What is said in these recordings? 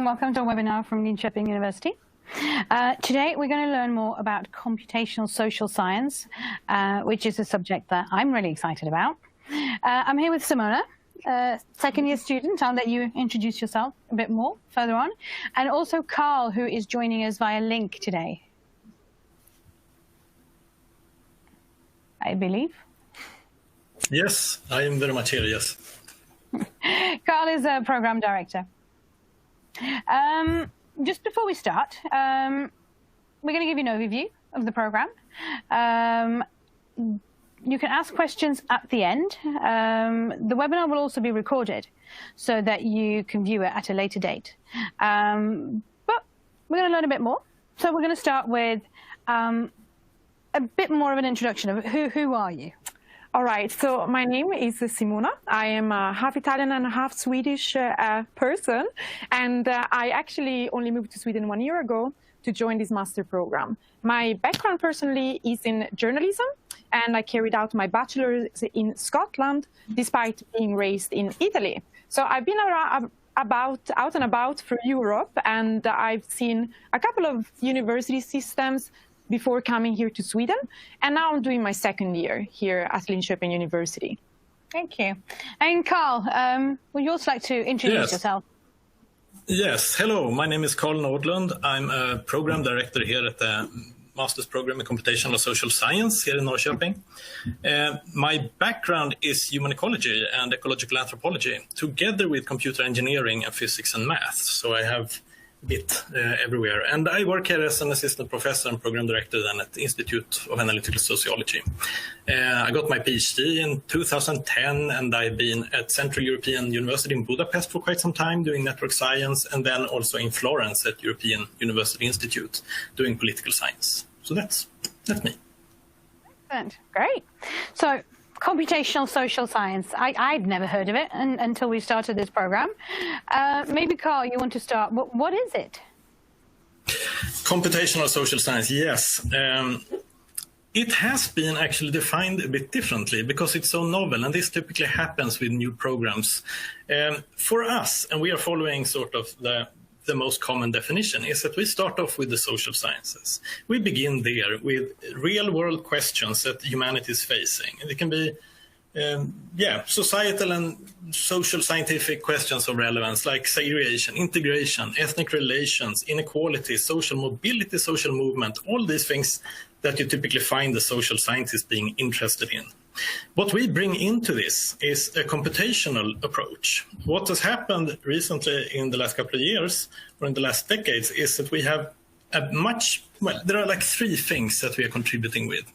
welcome to a webinar from Linkoping University. Today we're going to learn more about computational social science, which is a subject that I'm really excited about. I'm here with Simona, second-year student. I'll let you introduce yourself a bit more further on. And also Carl, who is joining us via link today, I believe. Yes, I am very much here, yes. Carl is a program director. Just before we start, we're going to give you an overview of the program. You can ask questions at the end. The webinar will also be recorded so that you can view it at a later date. But we're going to learn a bit more. So we're going to start with a bit more of an introduction of who are you? All right, so my name is Simona. I am a half Italian and half Swedish person, and I actually only moved to Sweden 1 year ago to join this master program. My background personally is in journalism, and I carried out my bachelor's in Scotland, despite being raised in Italy. So I've been out and about through Europe, and I've seen a couple of university systems before coming here to Sweden, and now I'm doing my second year here at Linkoping University. Thank you. And Carl, would you also like to introduce yourself? Yes, hello, my name is Carl Nordlund. I'm a program director here at the Master's Program in Computational Social Science here in Norrköping. My background is human ecology and ecological anthropology, together with computer engineering and physics and math. So I have bit everywhere. And I work here as an assistant professor and program director then at the Institute of Analytical Sociology. I got my PhD in 2010, and I've been at Central European University in Budapest for quite some time doing network science, and then also in Florence at European University Institute doing political science. So that's me. Excellent. Great. So computational social science. I'd never heard of it until we started this program. Maybe, Carl, you want to start. What is it? Computational social science, yes. It has been actually defined a bit differently because it's so novel, and this typically happens with new programs. For us, and we are following sort of the most common definition, is that we start off with the social sciences. We begin there with real-world questions that humanity is facing. And it can be, societal and social scientific questions of relevance, like segregation, integration, ethnic relations, inequality, social mobility, social movement, all these things that you typically find the social scientists being interested in. What we bring into this is a computational approach. What has happened recently in the last couple of years, or in the last decades, is that we have there are like three things that we are contributing with.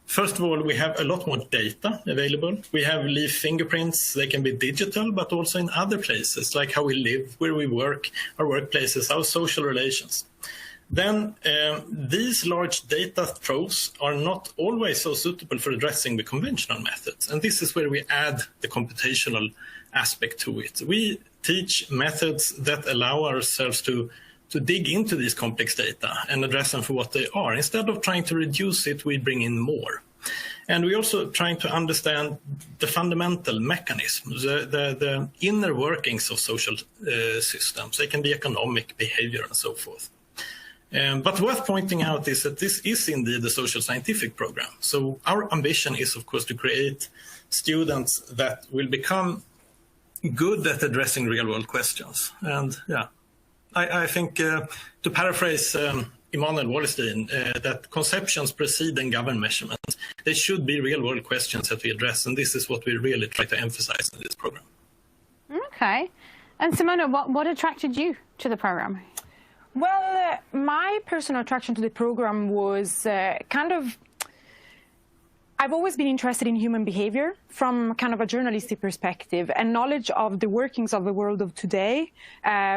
First of all, we have a lot more data available. We have leaf fingerprints. They can be digital, but also in other places, like how we live, where we work, our workplaces, our social relations. Then these large data troves are not always so suitable for addressing the conventional methods. And this is where we add the computational aspect to it. We teach methods that allow ourselves to dig into these complex data and address them for what they are. Instead of trying to reduce it, we bring in more. And we're also trying to understand the fundamental mechanisms, the inner workings of social systems. They can be economic, behavior, and so forth. But worth pointing out is that this is indeed a social scientific program. So our ambition is, of course, to create students that will become good at addressing real-world questions. And yeah, I think to paraphrase Immanuel Wallerstein, that conceptions precede and govern measurements. They should be real-world questions that we address, and this is what we really try to emphasize in this program. Okay. And Simona, what attracted you to the program? Well, my personal attraction to the program was I've always been interested in human behavior from kind of a journalistic perspective, and knowledge of the workings of the world of today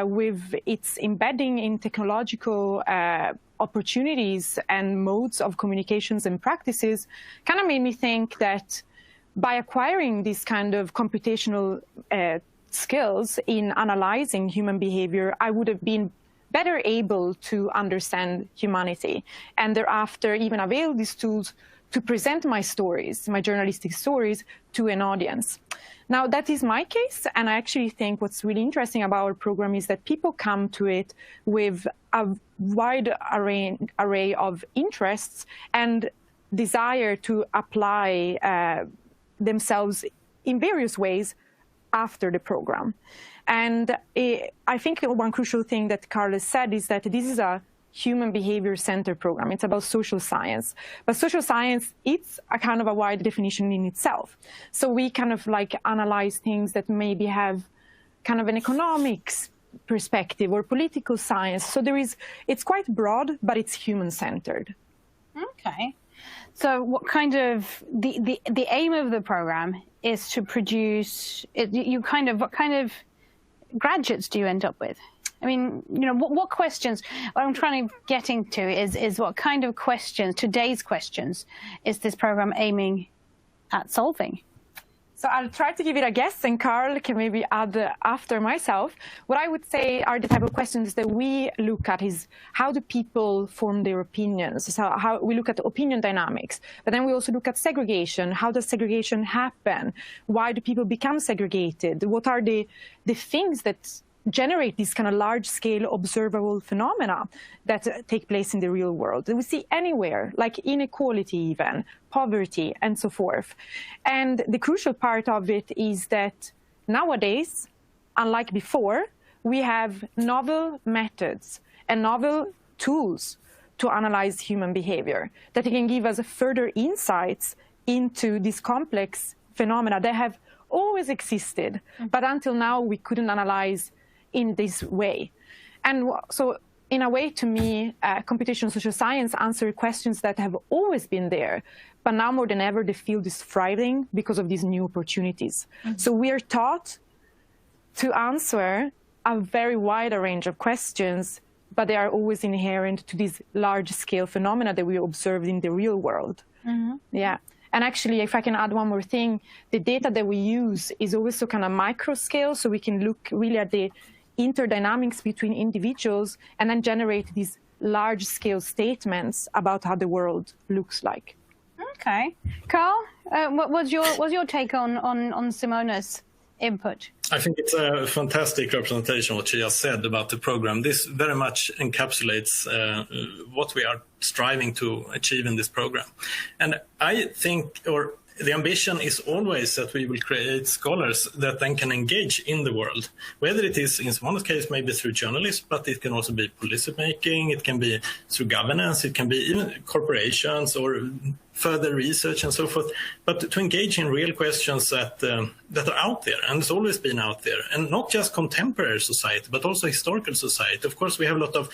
with its embedding in technological opportunities and modes of communications and practices kind of made me think that by acquiring this kind of computational skills in analyzing human behavior, I would have been better able to understand humanity, and thereafter even avail these tools to present my stories, my journalistic stories, to an audience. Now, that is my case, and I actually think what's really interesting about our program is that people come to it with a wide array of interests and desire to apply themselves in various ways after the program. And I think one crucial thing that Carl said is that this is a human behavior center program. It's about social science. But social science, it's a kind of a wide definition in itself. So we kind of like analyze things that maybe have kind of an economics perspective or political science. So it's quite broad, but it's human-centered. Okay. So what kind of, the aim of the program is to produce, what kind of graduates do you end up with? I mean, what questions, what I'm trying to get into is what kind of questions, today's questions, is this program aiming at solving? So I'll try to give it a guess, and Carl can maybe add after myself. What I would say are the type of questions that we look at is how do people form their opinions? So how we look at opinion dynamics, but then we also look at segregation. How does segregation happen? Why do people become segregated? What are the things that generate these kind of large-scale observable phenomena that take place in the real world that we see anywhere, like inequality even, poverty, and so forth. And the crucial part of it is that nowadays, unlike before, we have novel methods and novel tools to analyze human behavior that can give us further insights into these complex phenomena that have always existed, but until now we couldn't analyze in this way. And so in a way, to me, computational social science answers questions that have always been there, but now more than ever, the field is thriving because of these new opportunities. Mm-hmm. So we are taught to answer a very wide range of questions, but they are always inherent to these large-scale phenomena that we observe in the real world. Mm-hmm. Yeah. And actually, if I can add one more thing, the data that we use is also kind of micro scale, so we can look really at the interdynamics between individuals and then generate these large-scale statements about how the world looks like. Okay. Carl, what was your take on Simona's input? I think it's a fantastic representation of what she just said about the program. This very much encapsulates what we are striving to achieve in this program. And I think, or the ambition is always that we will create scholars that then can engage in the world, whether it is, in one case, maybe through journalism, but it can also be policy making, it can be through governance, it can be even corporations or further research and so forth, but to engage in real questions that are out there, and it's always been out there, and not just contemporary society, but also historical society. Of course, we have a lot of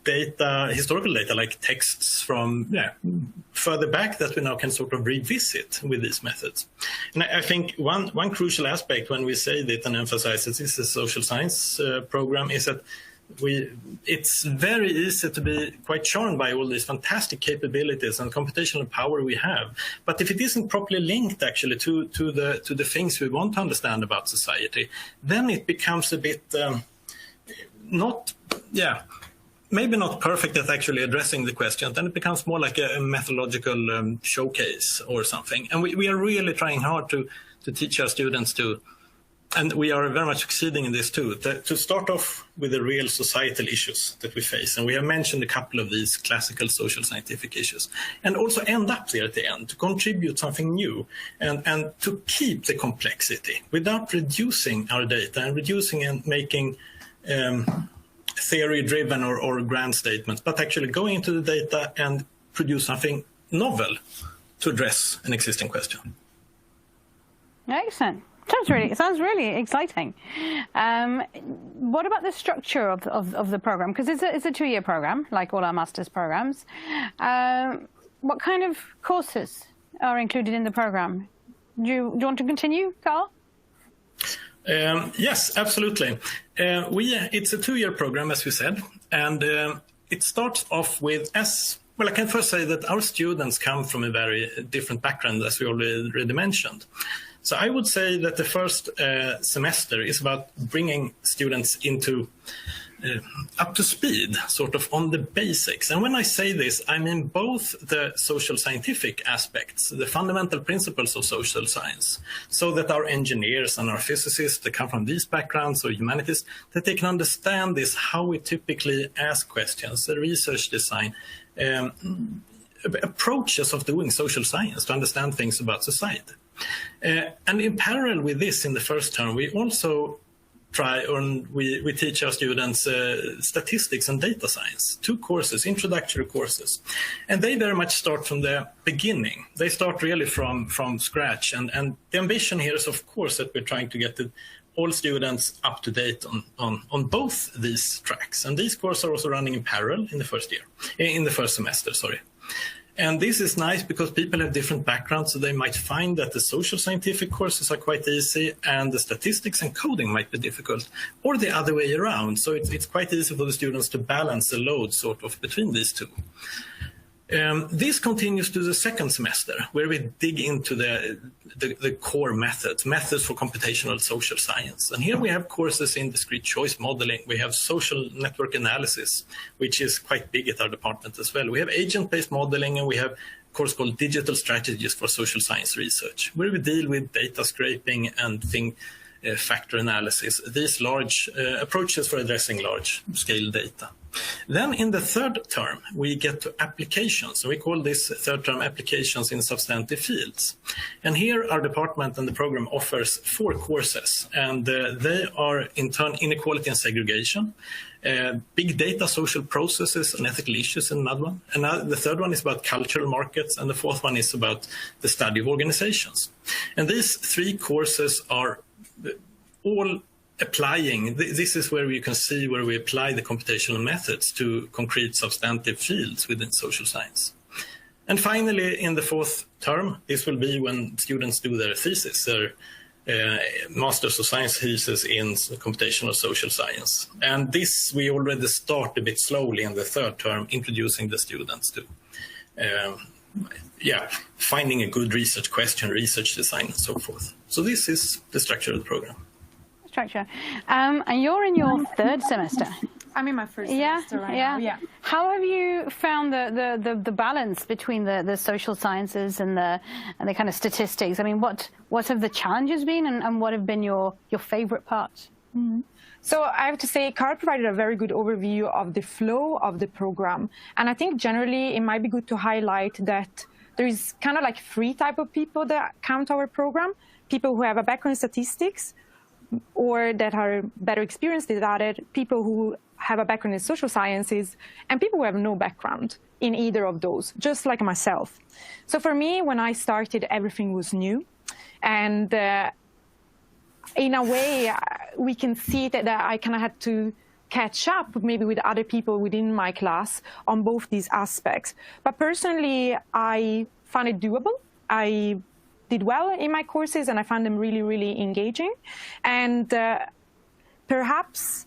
data, historical data, like texts from further back that we now can sort of revisit with these methods. And I think one crucial aspect when we say that and emphasize that this is a social science program is that it's very easy to be quite charmed by all these fantastic capabilities and computational power we have. But if it isn't properly linked actually to the things we want to understand about society, then it becomes a bit maybe not perfect at actually addressing the question. Then it becomes more like a methodological showcase or something. And we are really trying hard to teach our students and we are very much succeeding in this too, to start off with the real societal issues that we face. And we have mentioned a couple of these classical social scientific issues. And also end up there at the end, to contribute something new and to keep the complexity without reducing our data and reducing and making theory-driven or grand statements, but actually going into the data and produce something novel to address an existing question. Excellent. Sounds really exciting. What about the structure of the program? Because it's a 2-year program, like all our master's programs. What kind of courses are included in the program? Do you want to continue, Carl? Yes, absolutely. It's a 2-year program, as we said, and it starts off with I can first say that our students come from a very different background, as we already mentioned. So I would say that the first semester is about bringing students into up to speed, sort of on the basics. And when I say this, I mean both the social scientific aspects, the fundamental principles of social science, so that our engineers and our physicists that come from these backgrounds or humanities, that they can understand this, how we typically ask questions, the research design, approaches of doing social science to understand things about society. And in parallel with this, in the first term, we also we teach our students statistics and data science, 2 courses, introductory courses. And they very much start from the beginning. They start really from scratch. And the ambition here is, of course, that we're trying to get all students up to date on both these tracks. And these courses are also running in parallel in the first semester, sorry. And this is nice because people have different backgrounds, so they might find that the social scientific courses are quite easy and the statistics and coding might be difficult, or the other way around. So it's quite easy for the students to balance the load sort of between these two. This continues to the second semester, where we dig into the core methods for computational social science. And here we have courses in discrete choice modeling. We have social network analysis, which is quite big at our department as well. We have agent-based modeling, and we have a course called Digital Strategies for Social Science Research, where we deal with data scraping and factor analysis, these large approaches for addressing large-scale data. Then in the third term, we get to applications. We call this third term applications in substantive fields. And here our department and the program offers 4 courses. And they are in turn inequality and segregation, big data, social processes and ethical issues in another one. And the third one is about cultural markets. And the fourth one is about the study of organizations. And these 3 courses are all applying. This is where you can see where we apply the computational methods to concrete substantive fields within social science. And finally, in the 4th term, this will be when students do their thesis, their Masters of Science thesis in computational social science. And this we already start a bit slowly in the 3rd term, introducing the students to finding a good research question, research design, and so forth. So this is the structure of the program. Structure. And you're in your 3rd semester. I'm in my 1st semester right now. Yeah. How have you found the balance between the social sciences and the kind of statistics? I mean, what have the challenges been, and what have been your favorite parts? Mm-hmm. So I have to say, Carl provided a very good overview of the flow of the program. And I think generally it might be good to highlight that there is kind of like 3 types of people that come to our program: people who have a background in statistics, or that are better experienced at it, people who have a background in social sciences, and people who have no background in either of those, just like myself. So for me, when I started, everything was new. And in a way, we can see that I kind of had to catch up maybe with other people within my class on both these aspects. But personally, I found it doable. I did well in my courses, and I found them really, really engaging. And perhaps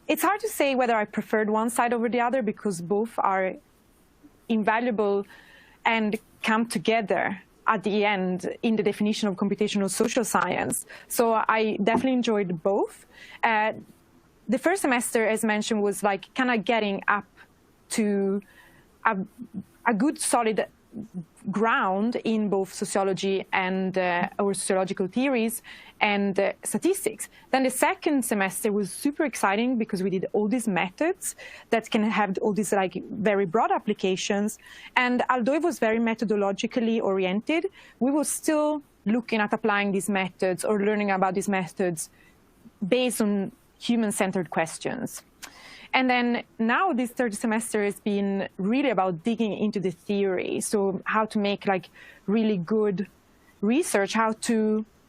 it's hard to say whether I preferred one side over the other, because both are invaluable and come together at the end in the definition of computational social science. So I definitely enjoyed both. The first semester, as mentioned, was like kind of getting up to a good, solid ground in both sociology and or sociological theories and statistics. Then the second semester was super exciting because we did all these methods that can have all these like very broad applications. And although it was very methodologically oriented, we were still looking at applying these methods or learning about these methods based on human-centered questions. And then now this third semester has been really about digging into the theory. So how to make like really good research,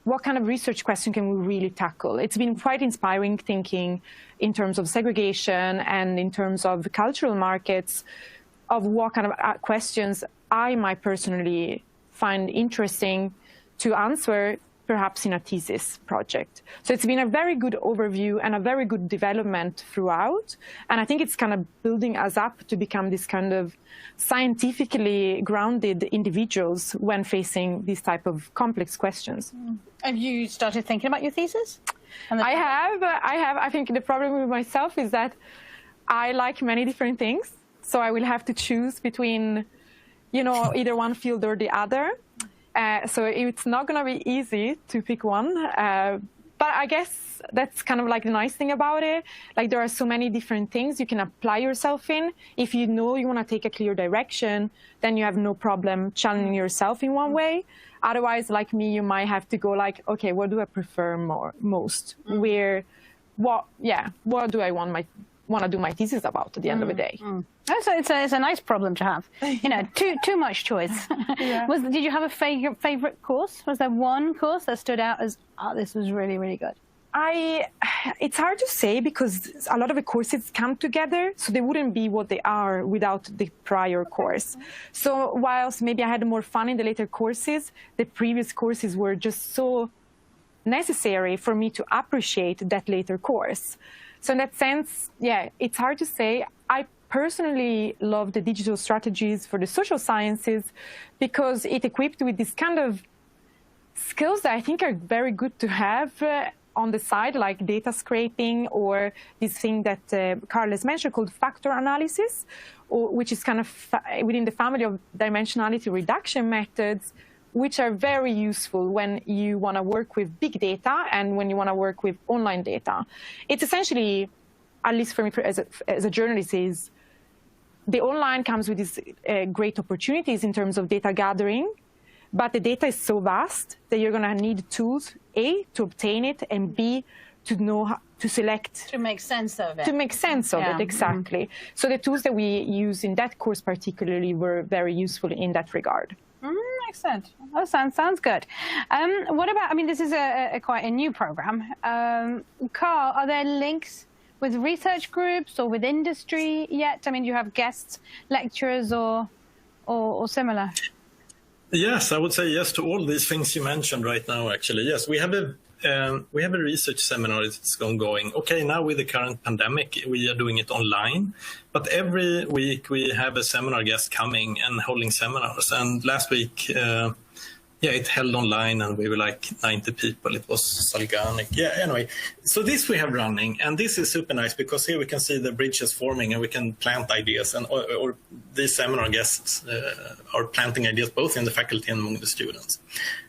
what kind of research question can we really tackle? It's been quite inspiring thinking in terms of segregation and in terms of cultural markets, of what kind of questions I might personally find interesting to answer, perhaps in a thesis project. So it's been a very good overview and a very good development throughout. And I think it's kind of building us up to become this kind of scientifically grounded individuals when facing these type of complex questions. Have you started thinking about your thesis? I have. I think the problem with myself is that I like many different things. So I will have to choose between, either one field or the other. So it's not going to be easy to pick one. But I guess that's kind of like the nice thing about it. Like there are so many different things you can apply yourself in. If you know you want to take a clear direction, then you have no problem challenging yourself in one way. Otherwise, like me, you might have to go like, okay, what do I prefer most? What do I want to do my thesis about at the end of the day? It's a nice problem to have. Too much choice. Yeah. Did you have a favorite course? Was there one course that stood out as, this was really, really good? It's hard to say because a lot of the courses come together, so they wouldn't be what they are without the prior course. So whilst maybe I had more fun in the later courses, the previous courses were just so necessary for me to appreciate that later course. So in that sense, it's hard to say. I personally love the digital strategies for the social sciences because it equipped with this kind of skills that I think are very good to have on the side, like data scraping or this thing that Carlos mentioned called factor analysis, which is kind of within the family of dimensionality reduction methods, which are very useful when you want to work with big data and when you want to work with online data. It's essentially, at least for me as a journalist, is the online comes with these great opportunities in terms of data gathering, but the data is so vast that you're going to need tools, A, to obtain it, and B, to know how to select. To make sense of it. To make sense of it, exactly. Mm-hmm. So the tools that we use in that course particularly were very useful in that regard. Excellent. That sounds good. What about, this is quite a new program. Carl, are there links with research groups or with industry yet? Do you have guests, lecturers or similar? Yes, I would say yes to all these things you mentioned right now, actually. Yes, we have a research seminar that's ongoing. Okay, now with the current pandemic, we are doing it online. But every week we have a seminar guest coming and holding seminars. And last week, it held online and we were like 90 people. It was Salganic. Anyway, so this we have running. And this is super nice because here we can see the bridges forming and we can plant ideas. And or these seminar guests are planting ideas both in the faculty and among the students.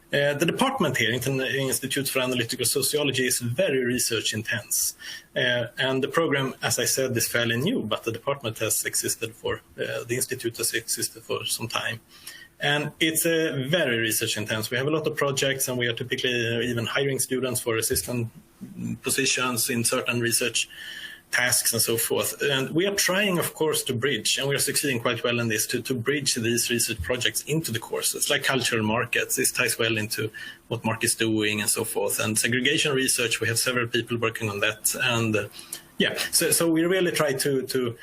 The department here, Institute for Analytical Sociology, is very research intense. And the program, as I said, is fairly new, but the department has existed the institute has existed for some time. And it's very research intense. We have a lot of projects and we are typically even hiring students for assistant positions in certain research tasks and so forth. And we are trying, of course, to bridge, and we are succeeding quite well in this, to bridge these research projects into the courses, like cultural markets. This ties well into what Mark is doing and so forth. And segregation research, we have several people working on that. And so we really try to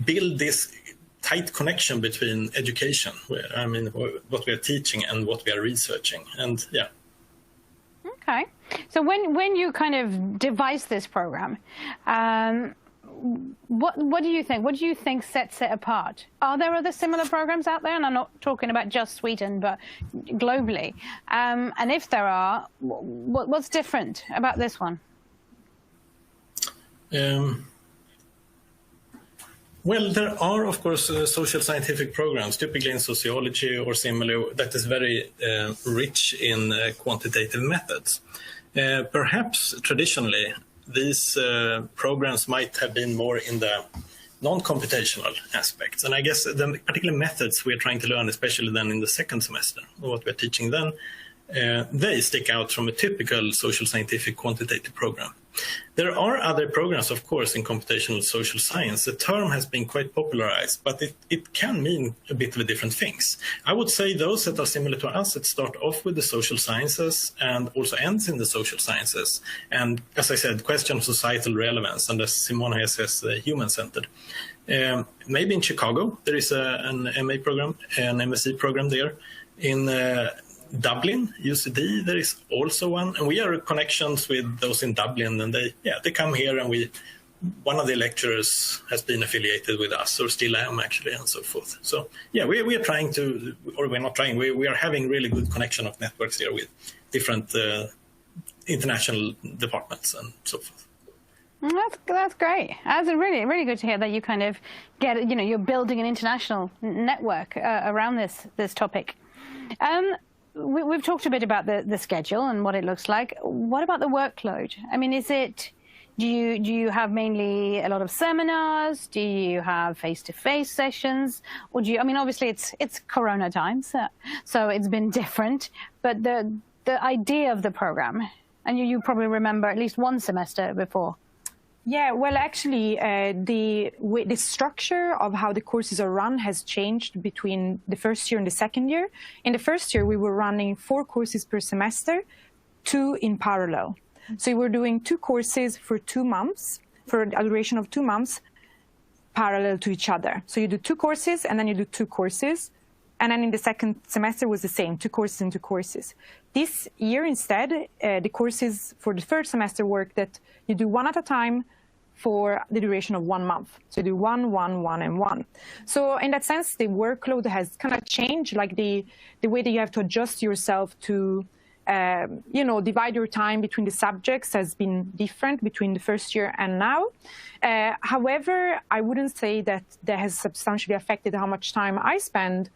build this tight connection between education, what we are teaching and what we are researching. And Okay. So when you kind of devised this program, what do you think? What do you think sets it apart? Are there other similar programs out there? And I'm not talking about just Sweden, but globally. And if there are, what's different about this one? Well, there are, of course, social scientific programs, typically in sociology or similar, that is very rich in quantitative methods. Perhaps traditionally, these programs might have been more in the non-computational aspects. And I guess the particular methods we're trying to learn, especially then in the second semester, what we're teaching then, they stick out from a typical social scientific quantitative program. There are other programs, of course, in computational social science. The term has been quite popularized, but it can mean a bit of different things. I would say those that are similar to us, that start off with the social sciences and also ends in the social sciences. And as I said, question of societal relevance, and as Simona says, human-centered. Maybe in Chicago, there is an MA program, an MSc program there. In Dublin, UCD, there is also one, and we are connections with those in Dublin, and they come here, and one of the lecturers has been affiliated with us, or still am actually, and so forth. So we are trying to, or we're not trying, we are having really good connection of networks here with different international departments and so forth. That's great. That's really, really good to hear that you kind of get, you're building an international network around this topic. We've talked a bit about the schedule and what it looks like. What about the workload? I mean, do you have mainly a lot of seminars? Do you have face-to-face sessions? Or obviously it's Corona times, so it's been different. But the idea of the program, and you probably remember at least one semester before. Yeah, well, actually, the structure of how the courses are run has changed between the first year and the second year. In the first year, we were running 4 courses per semester, 2 in parallel. So we were doing 2 courses for 2 months, for a duration of 2 months, parallel to each other. So you do 2 courses, and then you do 2 courses. And then in the second semester was the same, 2 courses and 2 courses. This year, instead, the courses for the third semester work that you do 1 at a time for the duration of 1 month. So you do 1, 1, 1, and 1. So in that sense, the workload has kind of changed, like the way that you have to adjust yourself to, divide your time between the subjects has been different between the first year and now. However, I wouldn't say that has substantially affected how much time I spend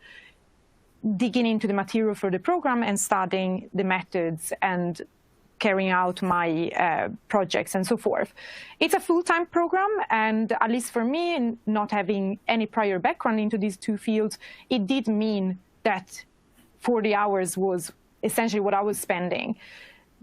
digging into the material for the program and studying the methods and carrying out my projects and so forth. It's a full-time program, and at least for me, not having any prior background into these 2 fields, it did mean that 40 hours was essentially what I was spending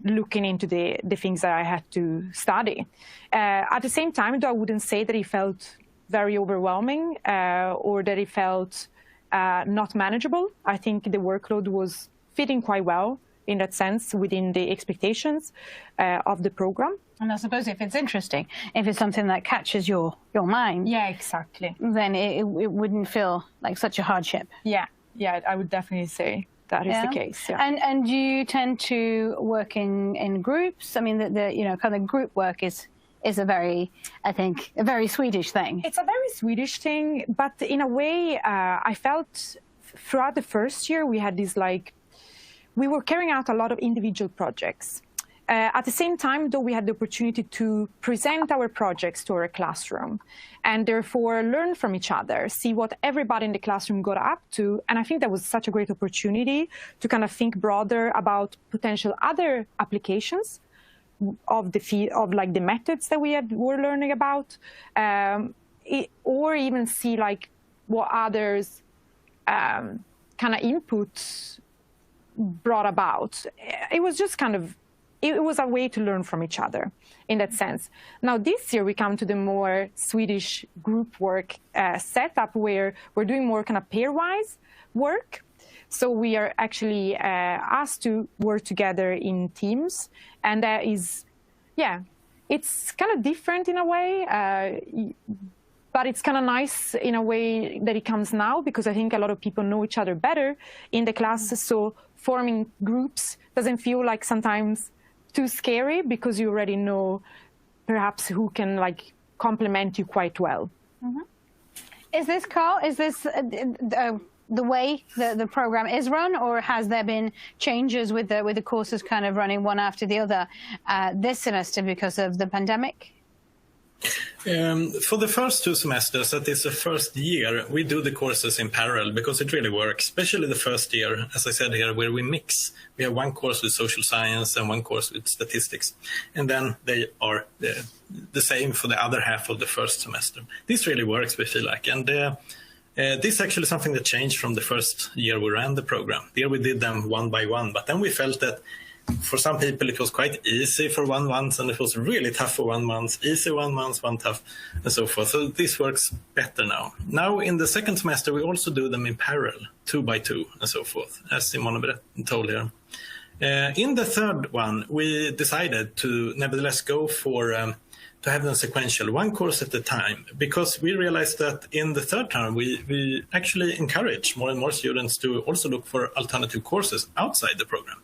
looking into the things that I had to study. At the same time, though, I wouldn't say that it felt very overwhelming or that it felt not manageable. I think the workload was fitting quite well in that sense within the expectations of the program. And I suppose if it's interesting, if it's something that catches your mind, yeah, exactly, then it wouldn't feel like such a hardship. Yeah, I would definitely say that is the case. Yeah. And do you tend to work in groups? I mean, the kind of group work is a very Swedish thing. It's a very Swedish thing, but in a way, I felt throughout the first year we had this we were carrying out a lot of individual projects. At the same time, though, we had the opportunity to present our projects to our classroom and therefore learn from each other, see what everybody in the classroom got up to. And I think that was such a great opportunity to kind of think broader about potential other applications of the methods that were learning about, or even see what others kind of inputs brought about. It was just it was a way to learn from each other in that sense. Now this year we come to the more Swedish group work setup where we're doing more kind of pairwise work. So we are actually asked to work together in teams, and that is, it's kind of different in a way, but it's kind of nice in a way that it comes now, because I think a lot of people know each other better in the classes. So forming groups doesn't feel like sometimes too scary, because you already know perhaps who can complement you quite well. Mm-hmm. Is this, Carl, the way the program is run, or has there been changes with the courses kind of running one after the other this semester because of the pandemic? For the first 2 semesters, that is the first year, we do the courses in parallel because it really works, especially the first year, as I said here, where we mix. We have 1 course with social science and 1 course with statistics, and then they are the same for the other half of the first semester. This really works, we feel like, and this is actually something that changed from the first year we ran the program. There we did them 1 by 1, but then we felt that for some people it was quite easy for 1 month, and it was really tough for 1 month, easy 1 month, 1 tough, and so forth. So this works better now. Now in the second semester we also do them in parallel, 2 by 2, and so forth, as Simona told here. In the third one, we decided to nevertheless go for to have them sequential, 1 course at a time, because we realized that in the third term we actually encourage more and more students to also look for alternative courses outside the program.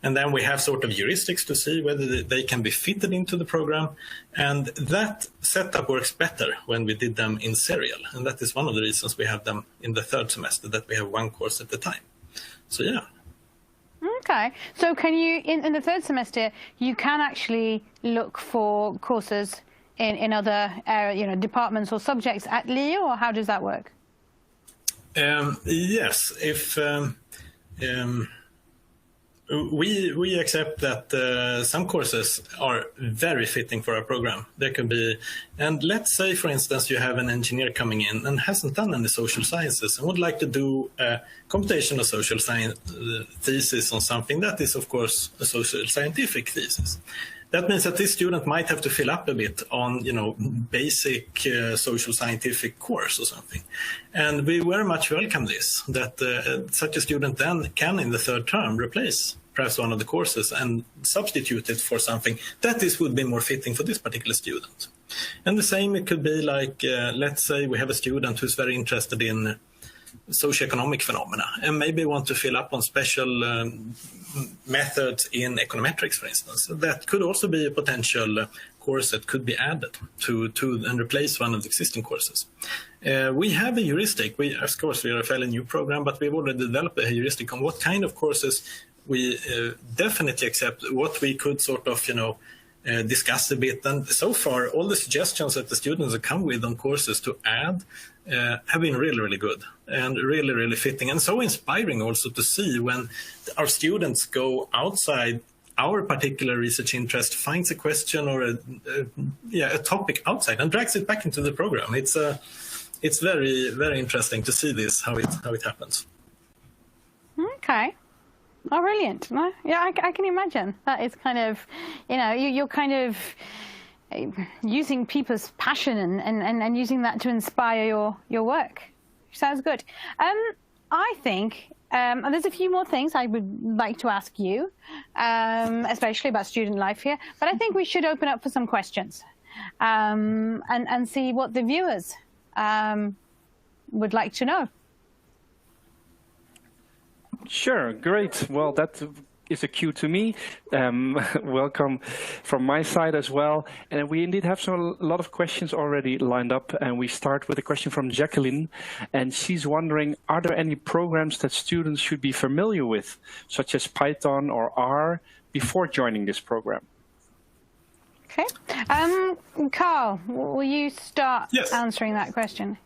And then we have sort of heuristics to see whether they can be fitted into the program. And that setup works better when we did them in serial. And that is one of the reasons we have them in the third semester, that we have 1 course at a time. So, yeah. Okay, so can you, in the third semester, you can actually look for courses in other departments or subjects at LIO, or how does that work? Yes, if we accept that some courses are very fitting for our program. There could be, and let's say, for instance, you have an engineer coming in and hasn't done any social sciences and would like to do a computational social science thesis on something that is, of course, a social scientific thesis. That means that this student might have to fill up a bit on, basic social scientific course or something. And we very much welcome this, that such a student then can, in the third term, replace perhaps one of the courses and substitute it for something that would be more fitting for this particular student. And the same, it could be like, let's say we have a student who's very interested in socioeconomic phenomena and maybe want to fill up on special methods in econometrics, for instance. That could also be a potential course that could be added to and replace one of the existing courses. We have a heuristic. Of course, we are a fairly new program, but we've already developed a heuristic on what kind of courses we definitely accept, what we could sort of, discuss a bit. And so far, all the suggestions that the students have come with on courses to add have been really, really good and really, really fitting, and so inspiring also to see when our students go outside our particular research interest, finds a question or a topic outside and drags it back into the program. It's very, very interesting to see this, how it happens. Okay. Oh, brilliant. Yeah, I can imagine. That is kind of, you're kind of using people's passion and using that to inspire your work. Sounds good. I think there's a few more things I would like to ask you, especially about student life here, but I think we should open up for some questions and see what the viewers would like to know. Sure, great. Well, that is a cue to me. Welcome from my side as well. And we indeed have a lot of questions already lined up. And we start with a question from Jacqueline. And she's wondering, are there any programs that students should be familiar with, such as Python or R, before joining this program? Okay. Carl, will you start answering that question?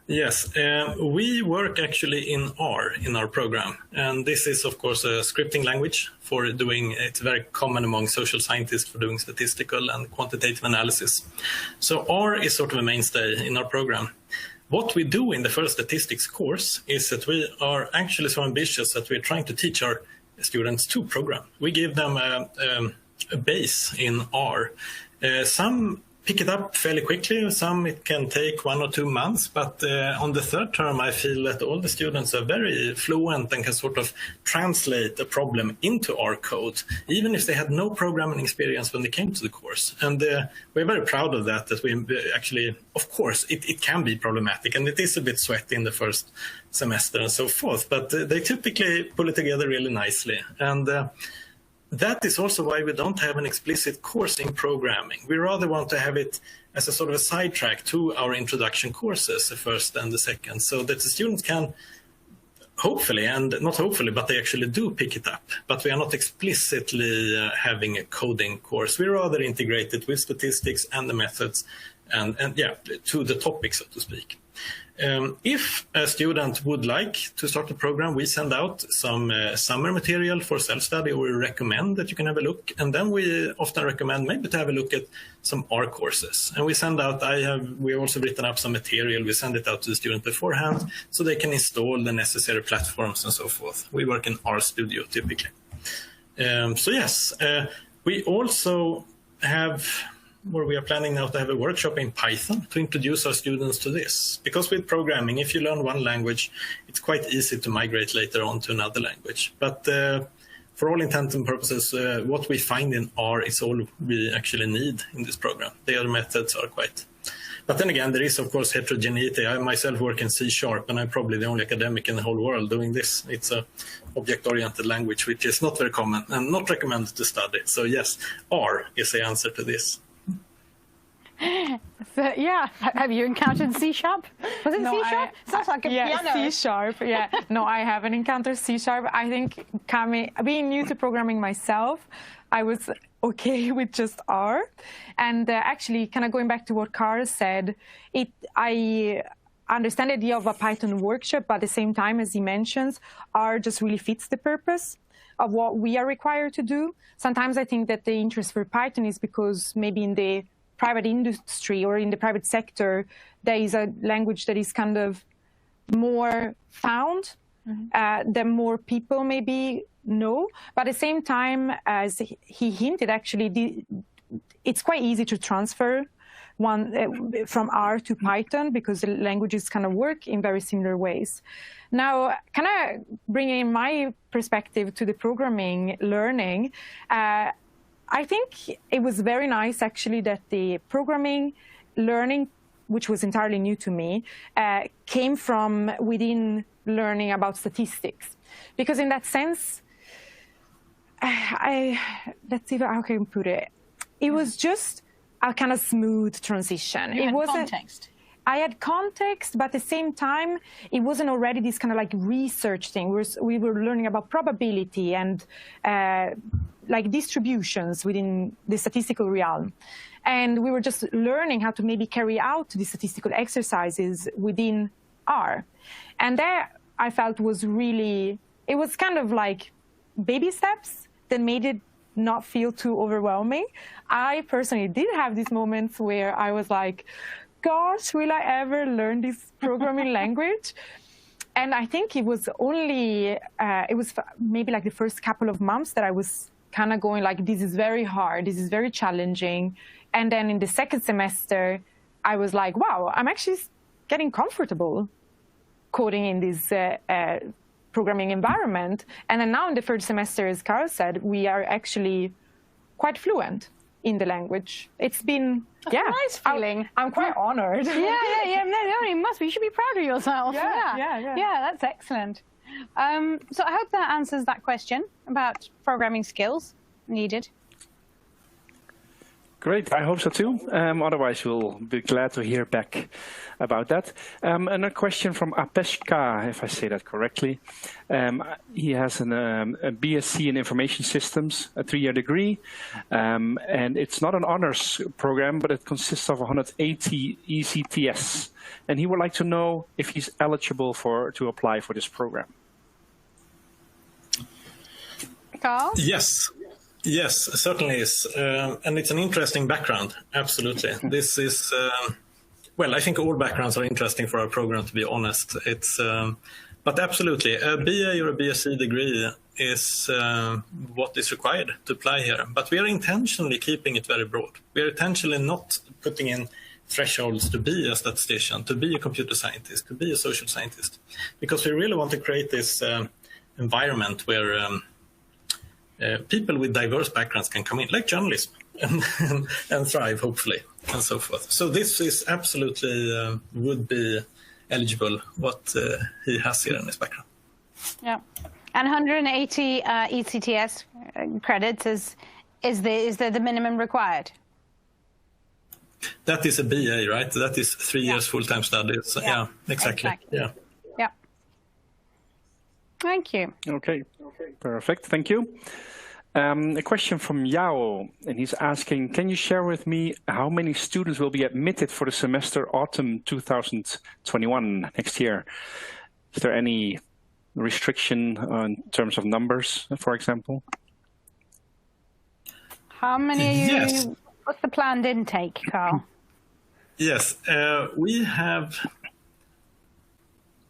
Yes, we work actually in R in our program, and this is of course a scripting language for doing, it's very common among social scientists for doing statistical and quantitative analysis. So R is sort of a mainstay in our program. What we do in the first statistics course is that we are actually so ambitious that we're trying to teach our students to program. We give them a base in R. Some pick it up fairly quickly, some it can take 1 or 2 months, but on the third term I feel that all the students are very fluent and can sort of translate a problem into R code, even if they had no programming experience when they came to the course. And we're very proud of that we actually, of course, it can be problematic and it is a bit sweaty in the first semester and so forth, but they typically pull it together really nicely. And that is also why we don't have an explicit course in programming. We rather want to have it as a sort of a sidetrack to our introduction courses, the first and the second, so that the students can hopefully, and not hopefully, but they actually do pick it up. But we are not explicitly having a coding course. We rather integrate it with statistics and the methods and to the topic, so to speak. If a student would like to start a program, we send out some summer material for self-study, or we recommend that you can have a look. And then we often recommend maybe to have a look at some R courses. And we send out, we have also written up some material. We send it out to the student beforehand so they can install the necessary platforms and so forth. We work in R Studio typically. We also have, where we are planning now to have a workshop in Python to introduce our students to this. Because with programming, if you learn one language, it's quite easy to migrate later on to another language. But for all intents and purposes, what we find in R is all we actually need in this program. The other methods are quite... But then again, there is, of course, heterogeneity. I myself work in C#, and I'm probably the only academic in the whole world doing this. It's a object-oriented language, which is not very common and not recommended to study. So yes, R is the answer to this. So, yeah. Have you encountered C#? Was it No, C#? Sounds like a piano. C#. Yeah. No, I haven't encountered C#. I think being new to programming myself, I was okay with just R. And actually, kind of going back to what Carl said, I understand the idea of a Python workshop, but at the same time, as he mentions, R just really fits the purpose of what we are required to do. Sometimes I think that the interest for Python is because maybe in the private industry or in the private sector, there is a language that is kind of more found, that more people maybe know. But at the same time, as he hinted, actually, it's quite easy to transfer from R to Python because the languages kind of work in very similar ways. Now, kind of bringing my perspective to the programming learning, I think it was very nice, actually, that the programming learning, which was entirely new to me, came from within learning about statistics. Because in that sense, let's see how can I put it. It was just a kind of smooth transition. You had context. I had context, but at the same time, it wasn't already this kind of like research thing. We were learning about probability and like distributions within the statistical realm. And we were just learning how to maybe carry out the statistical exercises within R. And that I felt was really, it was kind of like baby steps that made it not feel too overwhelming. I personally did have these moments where I was like, gosh, will I ever learn this programming language? And I think it was only, it was maybe like the first couple of months that I was kind of going like, this is very hard, this is very challenging. And then in the second semester, I was like, wow, I'm actually getting comfortable coding in this programming environment. And then now in the third semester, as Carl said, we are actually quite fluent in the language. It's been, That's a nice feeling. I'm quite honored. No, you must be. You should be proud of yourself. Yeah, that's excellent. So I hope that answers that question about programming skills needed. Great, I hope so too. Otherwise, we'll be glad to hear back about that. Another question from Apeshka, if I say that correctly. He has a BSc in Information Systems, a 3-year degree, and it's not an honors program, but it consists of 180 ECTS. And he would like to know if he's eligible to apply for this program. Carl? Yes, certainly is. And it's an interesting background, absolutely. This is, well, I think all backgrounds are interesting for our program, to be honest. But absolutely, a BA or a BSc degree is what is required to apply here. But we are intentionally keeping it very broad. We are intentionally not putting in thresholds to be a statistician, to be a computer scientist, to be a social scientist, because we really want to create this environment where people with diverse backgrounds can come in, like journalism, and thrive, hopefully, and so forth. So this is absolutely would be eligible, what he has here in his background. Yeah, and 180 ECTS credits is the minimum required? That is a BA, right? That is 3 years full-time studies. Yeah, exactly. Yeah. Thank you. Okay, perfect. Thank you. A question from Yao, and he's asking, can you share with me how many students will be admitted for the semester autumn 2021 next year? Is there any restriction in terms of numbers, for example? How many are you? Yes. What's the planned intake, Carl? Yes, we have,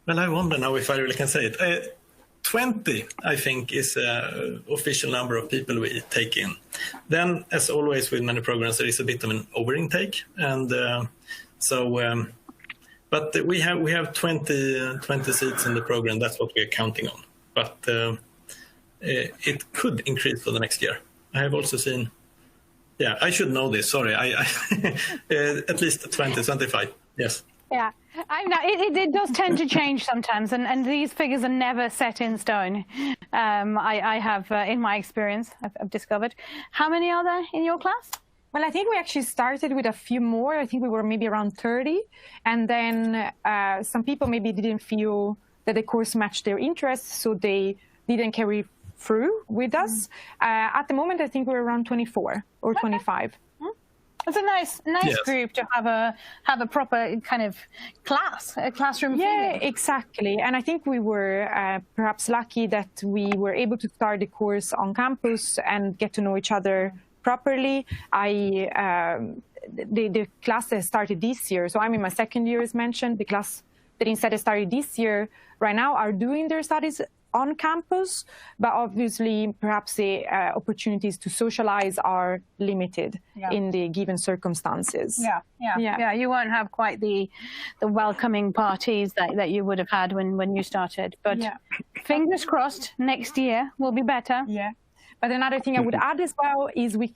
well, I wonder now if I really can say it. 20, I think, is the official number of people we take in. Then, as always with many programs, there is a bit of an over-intake. And but we have 20 seats in the program. That's what we're counting on. But it could increase for the next year. I have also seen, I should know this, sorry. I at least 20, 25, yes. Yeah, it does tend to change sometimes, and these figures are never set in stone. I have, in my experience, I've discovered. How many are there in your class? Well, I think we actually started with a few more. I think we were maybe around 30. And then some people maybe didn't feel that the course matched their interests, so they didn't carry through with us. At the moment, I think we're around 24 or 25. It's a nice Yes. group to have a proper kind of a classroom Yeah, feeling. exactly. And I think we were perhaps lucky that we were able to start the course on campus and get to know each other properly. The class that started this year, so I'm in my second year as mentioned, the class that instead started this year right now are doing their studies on campus, but obviously perhaps the opportunities to socialize are limited in the given circumstances. Yeah. You won't have quite the welcoming parties that you would have had when you started. But fingers crossed, next year will be better. Yeah. But another thing I would add as well is we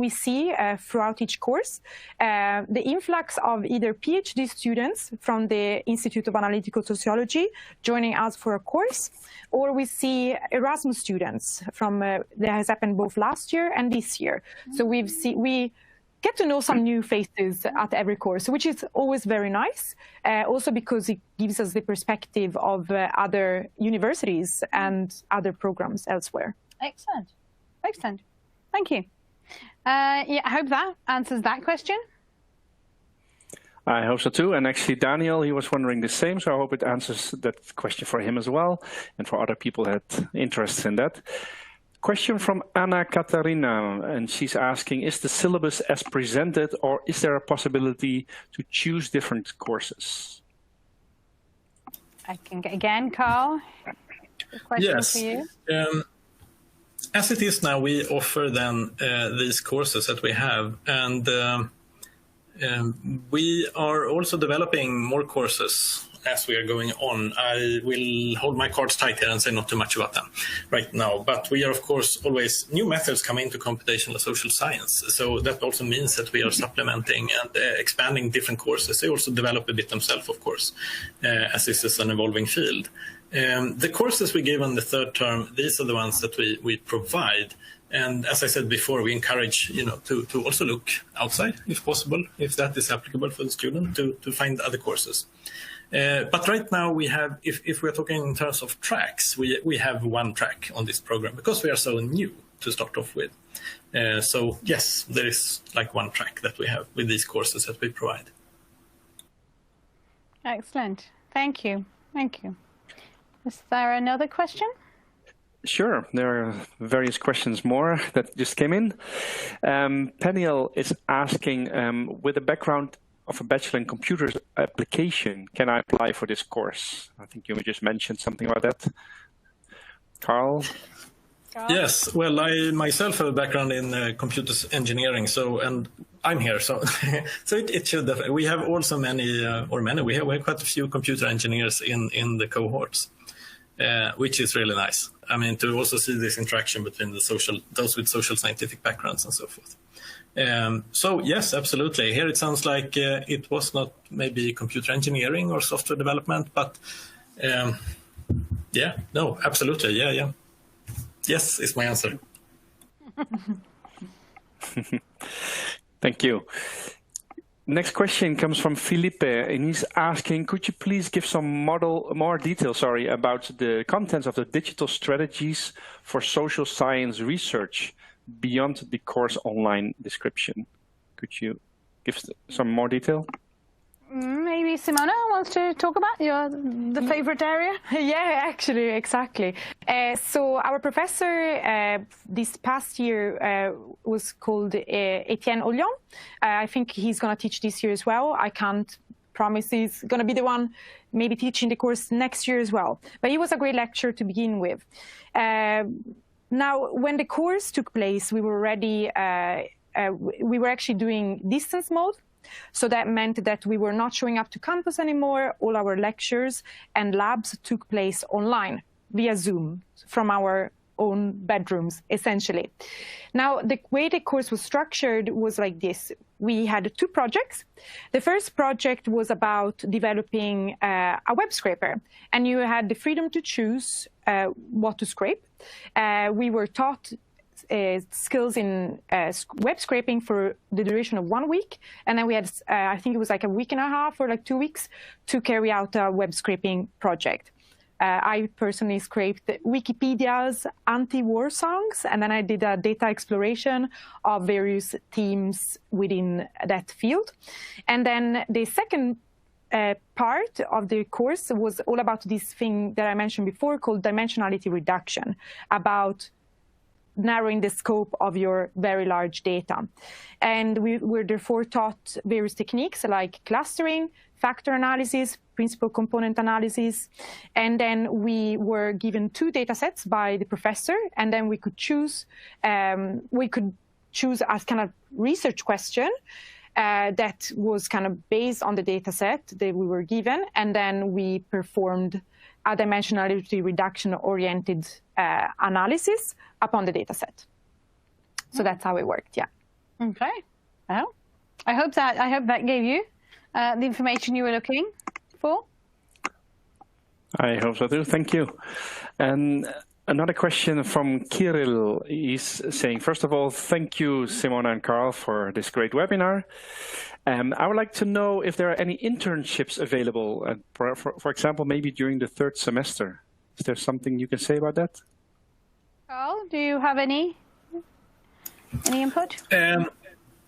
see throughout each course the influx of either PhD students from the Institute of Analytical Sociology joining us for a course, or we see Erasmus students from that has happened both last year and this year. So we get to know some new faces at every course, which is always very nice. Also because it gives us the perspective of other universities and other programs elsewhere. Excellent. Thank you. I hope that answers that question. I hope so too. And actually, Daniel, he was wondering the same. So I hope it answers that question for him as well, and for other people that had interests in that. Question from Anna Katarina, and she's asking, is the syllabus as presented, or is there a possibility to choose different courses? I can get again, Carl. A question for you. As it is now, we offer then these courses that we have, and we are also developing more courses as we are going on. I will hold my cards tight here and say not too much about them right now, but we are, of course, always new methods come into computational social science. So that also means that we are supplementing and expanding different courses. They also develop a bit themselves, of course, as this is an evolving field. The courses we give on the third term, these are the ones that we provide. And as I said before, we encourage to also look outside, if possible, if that is applicable for the student, to find other courses. But right now we have, if we're talking in terms of tracks, we have one track on this program because we are so new to start off with. So yes, there is like one track that we have with these courses that we provide. Excellent. Thank you. Is there another question? Sure, there are various questions more that just came in. Peniel is asking, with a background of a bachelor in computer application, can I apply for this course? I think you just mentioned something about that. Carl? Yes, well, I myself have a background in computer engineering, and I'm here, so it should definitely. We have also we have quite a few computer engineers in the cohorts, which is really nice. I mean, to also see this interaction between those with social scientific backgrounds and so forth. So yes, absolutely. Here it sounds like it was not maybe computer engineering or software development, but absolutely, yeah. Yes, is my answer. Thank you. Next question comes from Felipe, and he's asking, could you please give some more details about the contents of the digital strategies for social science research beyond the course online description? Could you give some more detail? Maybe Simona wants to talk about the favorite area? Yeah, actually, exactly. So our professor this past year was called Etienne Ollion. I think he's going to teach this year as well. I can't promise he's going to be the one maybe teaching the course next year as well. But he was a great lecturer to begin with. Now, when the course took place, we were actually doing distance mode. So that meant that we were not showing up to campus anymore. All our lectures and labs took place online via Zoom from our own bedrooms, essentially. Now, the way the course was structured was like this. We had two projects. The first project was about developing a web scraper, and you had the freedom to choose what to scrape. We were taught skills in web scraping for the duration of 1 week. And then we had, I think it was like a week and a half or like 2 weeks to carry out a web scraping project. I personally scraped Wikipedia's anti-war songs, and then I did a data exploration of various themes within that field. And then the second part of the course was all about this thing that I mentioned before called dimensionality reduction, about narrowing the scope of your very large data. And we were therefore taught various techniques like clustering, factor analysis, principal component analysis. And then we were given 2 data sets by the professor, and then we could choose as kind of research question that was kind of based on the data set that we were given. And then we performed a dimensionality reduction oriented analysis upon the data set. So that's how it worked, yeah. Okay. Well, I hope that gave you the information you were looking for. I hope so too. Thank you. And another question from Kirill is saying, first of all, thank you, Simona and Carl, for this great webinar. I would like to know if there are any internships available, for example, maybe during the 3rd semester. Is there something you can say about that? Carl, do you have any input?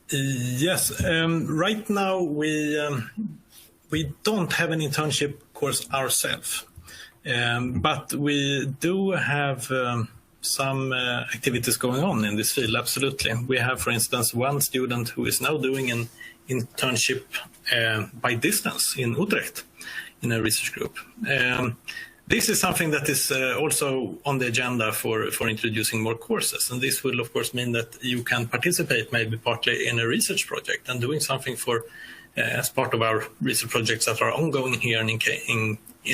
Yes. Right now, we don't have an internship course ourselves, but we do have some activities going on in this field, absolutely. We have, for instance, one student who is now doing an internship by distance in Utrecht in a research group. This is something that is also on the agenda for introducing more courses. And this will, of course, mean that you can participate maybe partly in a research project and doing something for as part of our research projects that are ongoing here in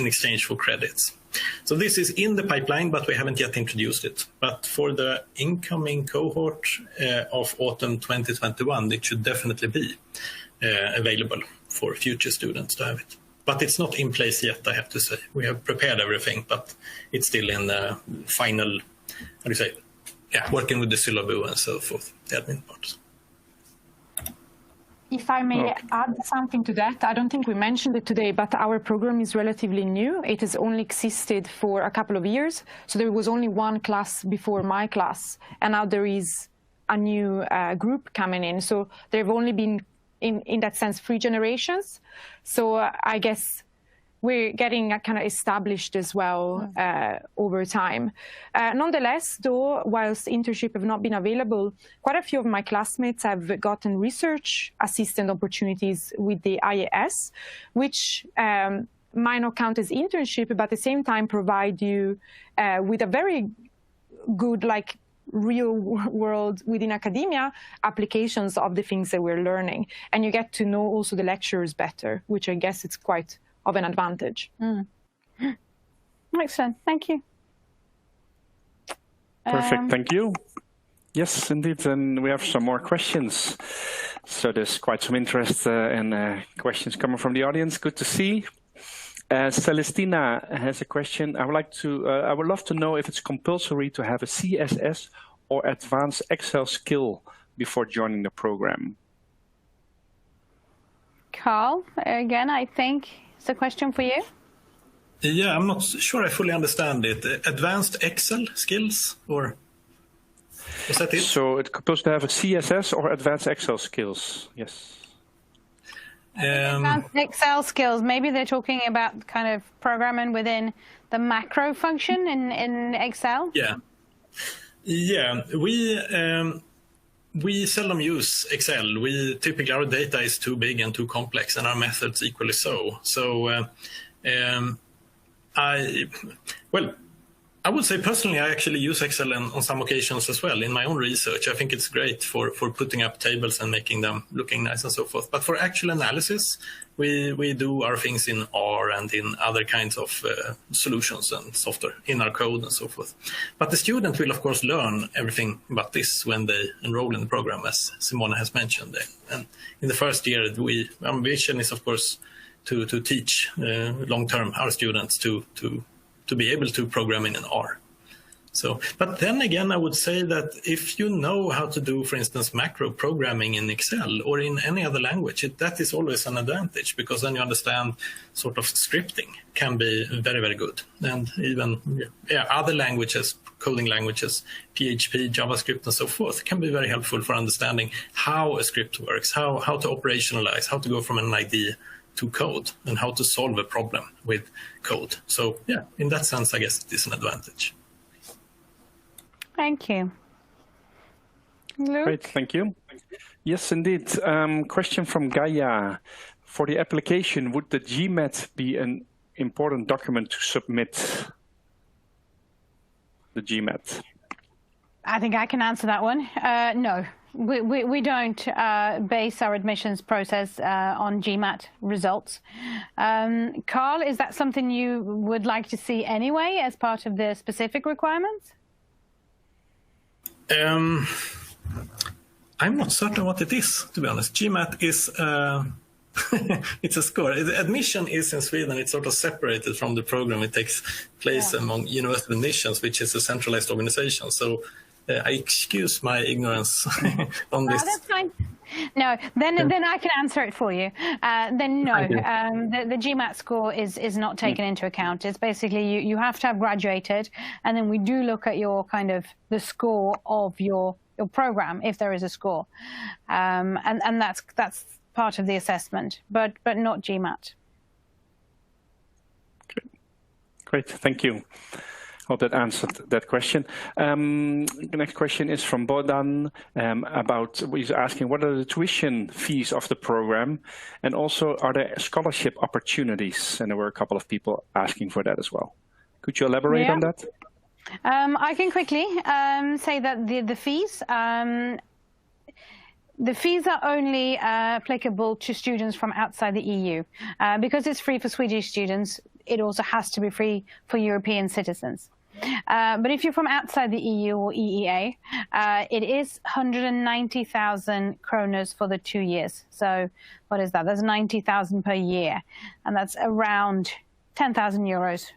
exchange for credits. So this is in the pipeline, but we haven't yet introduced it. But for the incoming cohort of autumn 2021, it should definitely be available for future students to have it. But it's not in place yet, I have to say. We have prepared everything, but it's still in the final, working with the syllabus and so forth, the admin parts. If I may add something to that, I don't think we mentioned it today, but our program is relatively new. It has only existed for a couple of years. So there was only one class before my class, and now there is a new group coming in. So there have only been, in that sense, 3 generations. So I guess we're getting kind of established as well over time. Nonetheless, though, whilst internship have not been available, quite a few of my classmates have gotten research assistant opportunities with the IAS, which might not count as internship, but at the same time provide you with a very good, real world within academia applications of the things that we're learning. And you get to know also the lecturers better, which I guess it's quite of an advantage. Excellent. Thank you. Perfect. Thank you. Yes, indeed. And we have some more questions. So there's quite some interest and questions coming from the audience. Good to see. Celestina has a question. I would love to know if it's compulsory to have a CSS or advanced Excel skill before joining the program. Carl, again, I think it's a question for you. Yeah, I'm not sure I fully understand it. Advanced Excel skills, or is that it? So it's supposed to have a CSS or advanced Excel skills, yes. Advanced Excel skills, maybe they're talking about kind of programming within the macro function in Excel? Yeah, we seldom use Excel. Typically our data is too big and too complex, and our methods equally so. So I would say personally, I actually use Excel on some occasions as well in my own research. I think it's great for putting up tables and making them looking nice and so forth. But for actual analysis, we do our things in R and in other kinds of solutions and software in our code and so forth. But the student will, of course, learn everything about this when they enroll in the program, as Simona has mentioned. And in the first year, our vision is, of course, to teach long-term our students to be able to program in R. So, but then again, I would say that if you know how to do, for instance, macro programming in Excel or in any other language, that is always an advantage, because then you understand sort of scripting can be very, very good. And even other languages, coding languages, PHP, JavaScript, and so forth, can be very helpful for understanding how a script works, how to operationalize, how to go from an idea to code, and how to solve a problem with code. So, yeah, in that sense, I guess it is an advantage. Thank you. Luke? Great, thank you. Yes, indeed. Question from Gaia. For the application, would the GMAT be an important document to submit? The GMAT. I think I can answer that one. No, we don't base our admissions process on GMAT results. Carl, is that something you would like to see anyway as part of the specific requirements? I'm not certain what it is, to be honest. GMAT is it's a score. The admission is in Sweden. It's sort of separated from the program. It takes place among university admissions, which is a centralized organization. So I excuse my ignorance on this. That's fine. No, then I can answer it for you. Then no, the GMAT score is not taken into account. It's basically you have to have graduated, and then we do look at your kind of the score of your program, if there is a score, and that's part of the assessment, but not GMAT. Great, thank you. Hope that answered that question. The next question is from Bodan he's asking, what are the tuition fees of the program? And also, are there scholarship opportunities? And there were a couple of people asking for that as well. Could you elaborate on that? I can quickly say that the fees are only applicable to students from outside the EU. Because it's free for Swedish students, it also has to be free for European citizens. But if you're from outside the EU or EEA, it is 190,000 kroners for the 2 years. So what is that? That's 90,000 per year. And that's around 10,000 euros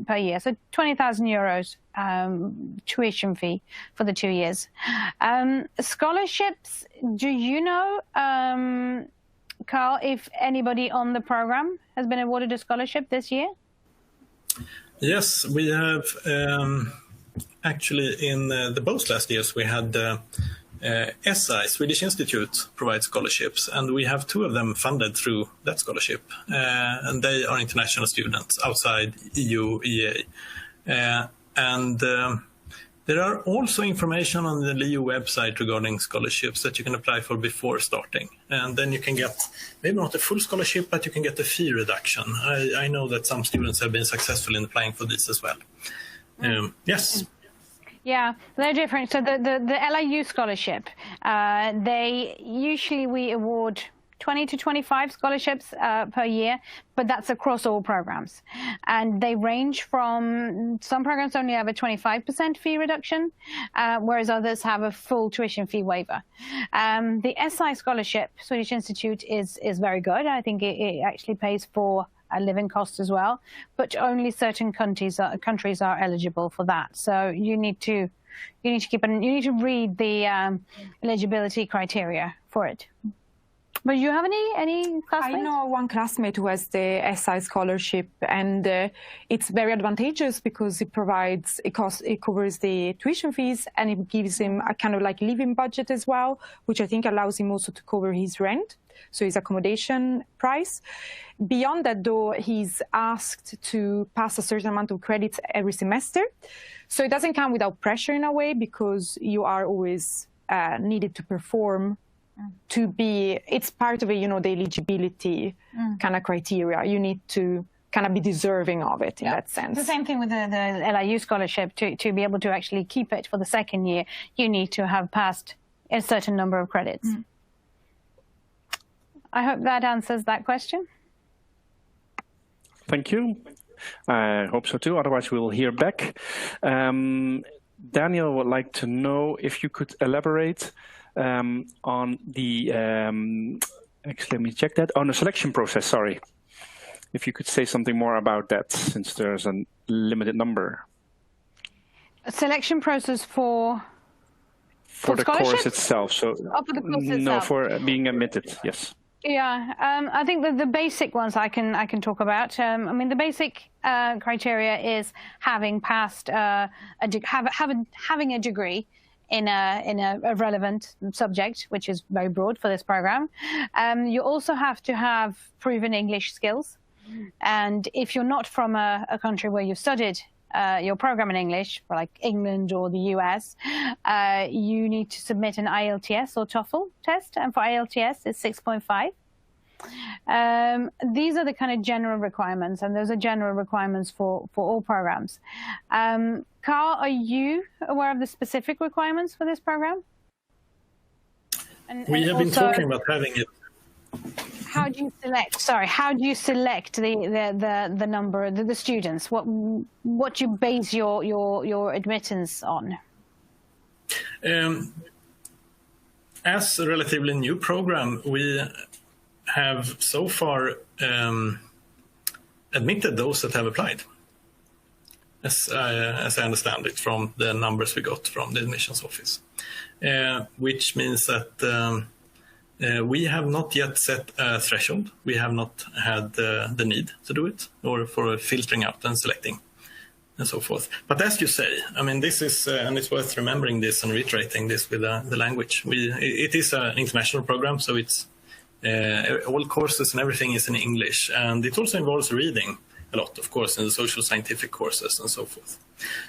per year. So 20,000 euros tuition fee for the 2 years. Scholarships, do you know, Carl, if anybody on the program has been awarded a scholarship this year? Yes, we have actually in both last years we had SI, Swedish Institute, provide scholarships, and we have 2 of them funded through that scholarship, and they are international students outside EU, EA. And there are also information on the LEU website regarding scholarships that you can apply for before starting. And then you can get, maybe not a full scholarship, but you can get a fee reduction. I know that some students have been successful in applying for this as well. Yes. Yeah, they're different. So the LIU scholarship, we award 20 to 25 scholarships per year, but that's across all programs. And they range from, some programs only have a 25% fee reduction, whereas others have a full tuition fee waiver. The SI scholarship, Swedish Institute, is very good. I think it actually pays for living costs as well, but only certain countries are eligible for that. So you need to read the eligibility criteria for it. But you have any classmates? I know one classmate who has the SI scholarship, and it's very advantageous because it covers the tuition fees, and it gives him a kind of like living budget as well, which I think allows him also to cover his rent, so his accommodation price. Beyond that, though, he's asked to pass a certain amount of credits every semester, so it doesn't come without pressure in a way, because you are always needed to perform. It's part of the eligibility kind of criteria. You need to kind of be deserving of it in that sense. The same thing with the LIU scholarship. To be able to actually keep it for the second year, you need to have passed a certain number of credits. I hope that answers that question. Thank you. I hope so too. Otherwise, we will hear back. Daniel would like to know if you could elaborate on the, actually, let me check that, on the selection process, sorry. If you could say something more about that, since there's a limited number. Selection process for the scholarship? course itself. So For the course no, itself. for being admitted. Yes. Yeah, I think that the basic ones I can talk about. I mean, the basic criteria is having passed having a degree in a relevant subject, which is very broad for this program. You also have to have proven English skills, and if you're not from a country where you've studied your program in English, like England or the US, you need to submit an IELTS or TOEFL test, and for IELTS it's 6.5. These are the kind of general requirements, and those are general requirements for all programs. Carl, are you aware of the specific requirements for this program? We have been talking about having it. How do you select? Sorry, how do you select the number, the students? What do you base your admittance on? As a relatively new program, we have so far admitted those that have applied, as I understand it from the numbers we got from the admissions office, which means that we have not yet set a threshold. We have not had the need to do it, or for filtering out and selecting and so forth. But as you say, I mean, this is, and it's worth remembering this and reiterating this with the language. It is an international program, so it's all courses and everything is in English. And it also involves reading a lot, of course, in the social scientific courses and so forth.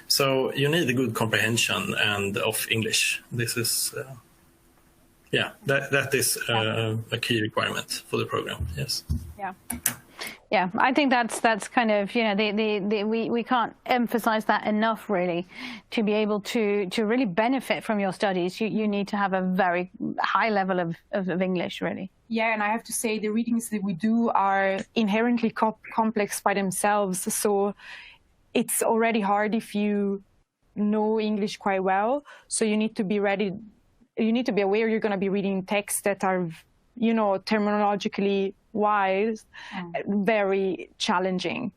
So you need a good comprehension of English. This is... that is a key requirement for the program. Yes. Yeah, I think that's kind of, you know, we can't emphasize that enough, really. To be able to really benefit from your studies, you need to have a very high level of English, really. Yeah, and I have to say the readings that we do are inherently complex by themselves. So it's already hard if you know English quite well. So you need to be ready. You need to be aware you're going to be reading texts that are, you know, terminologically wise, very challenging.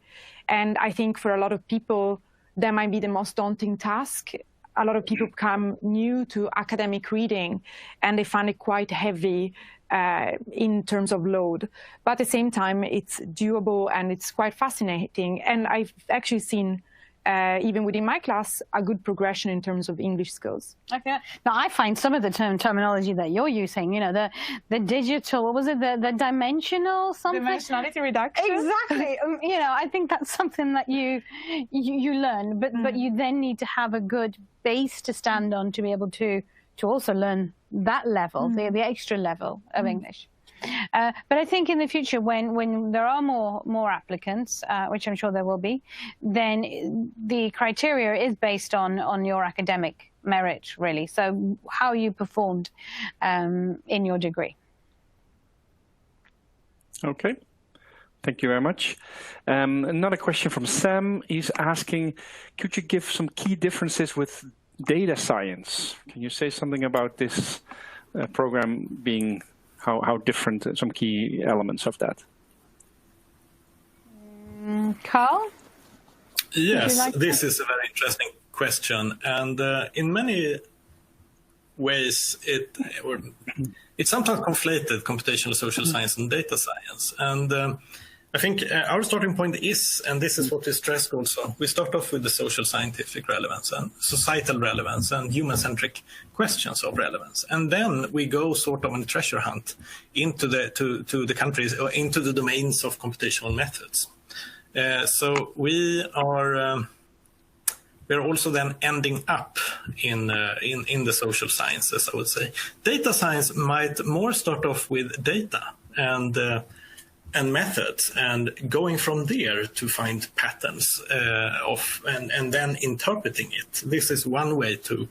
And I think for a lot of people, that might be the most daunting task. A lot of people become new to academic reading and they find it quite heavy in terms of load. But at the same time, it's doable and it's quite fascinating. And I've actually seen even within my class, a good progression in terms of English skills. Okay. Now, I find some of the terminology that you're using, you know, the digital, what was it, the dimensional something? Dimensionality reduction. Exactly. You know, I think that's something that you learn, but you then need to have a good base to stand on to be able to also learn that level, the extra level of English. But I think in the future, when there are more applicants, which I'm sure there will be, then the criteria is based on your academic merit, really. So how you performed in your degree. Okay. Thank you very much. Another question from Sam. He's asking, could you give some key differences with data science? Can you say something about this program being... How different, some key elements of that? Carl? Yes, this is a very interesting question. And in many ways, it's sometimes conflated, computational social science and data science. And I think our starting point is, and this is what we stress also, we start off with the social scientific relevance and societal relevance and human-centric questions of relevance. And then we go sort of on a treasure hunt into to the countries, or into the domains of computational methods. So we are also then ending up in the social sciences, I would say. Data science might more start off with data and methods, and going from there to find patterns and then interpreting it. This is one way to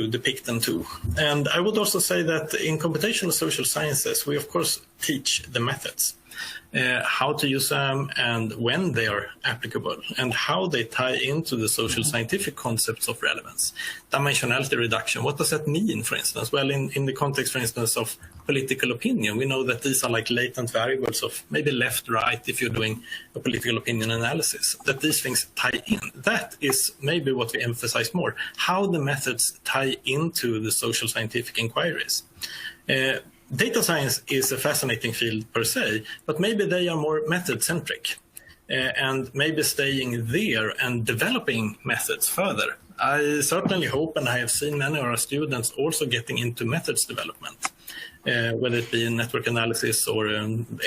depict them too. And I would also say that in computational social sciences, we of course teach the methods. how to use them and when they are applicable, and how they tie into the social scientific concepts of relevance. Dimensionality reduction, what does that mean, for instance? Well, in the context, for instance, of political opinion, we know that these are like latent variables of maybe left, right, if you're doing a political opinion analysis, that these things tie in. That is maybe what we emphasize more, how the methods tie into the social scientific inquiries. Data science is a fascinating field per se, but maybe they are more method-centric, and maybe staying there and developing methods further. I certainly hope, and I have seen many of our students also getting into methods development, whether it be in network analysis or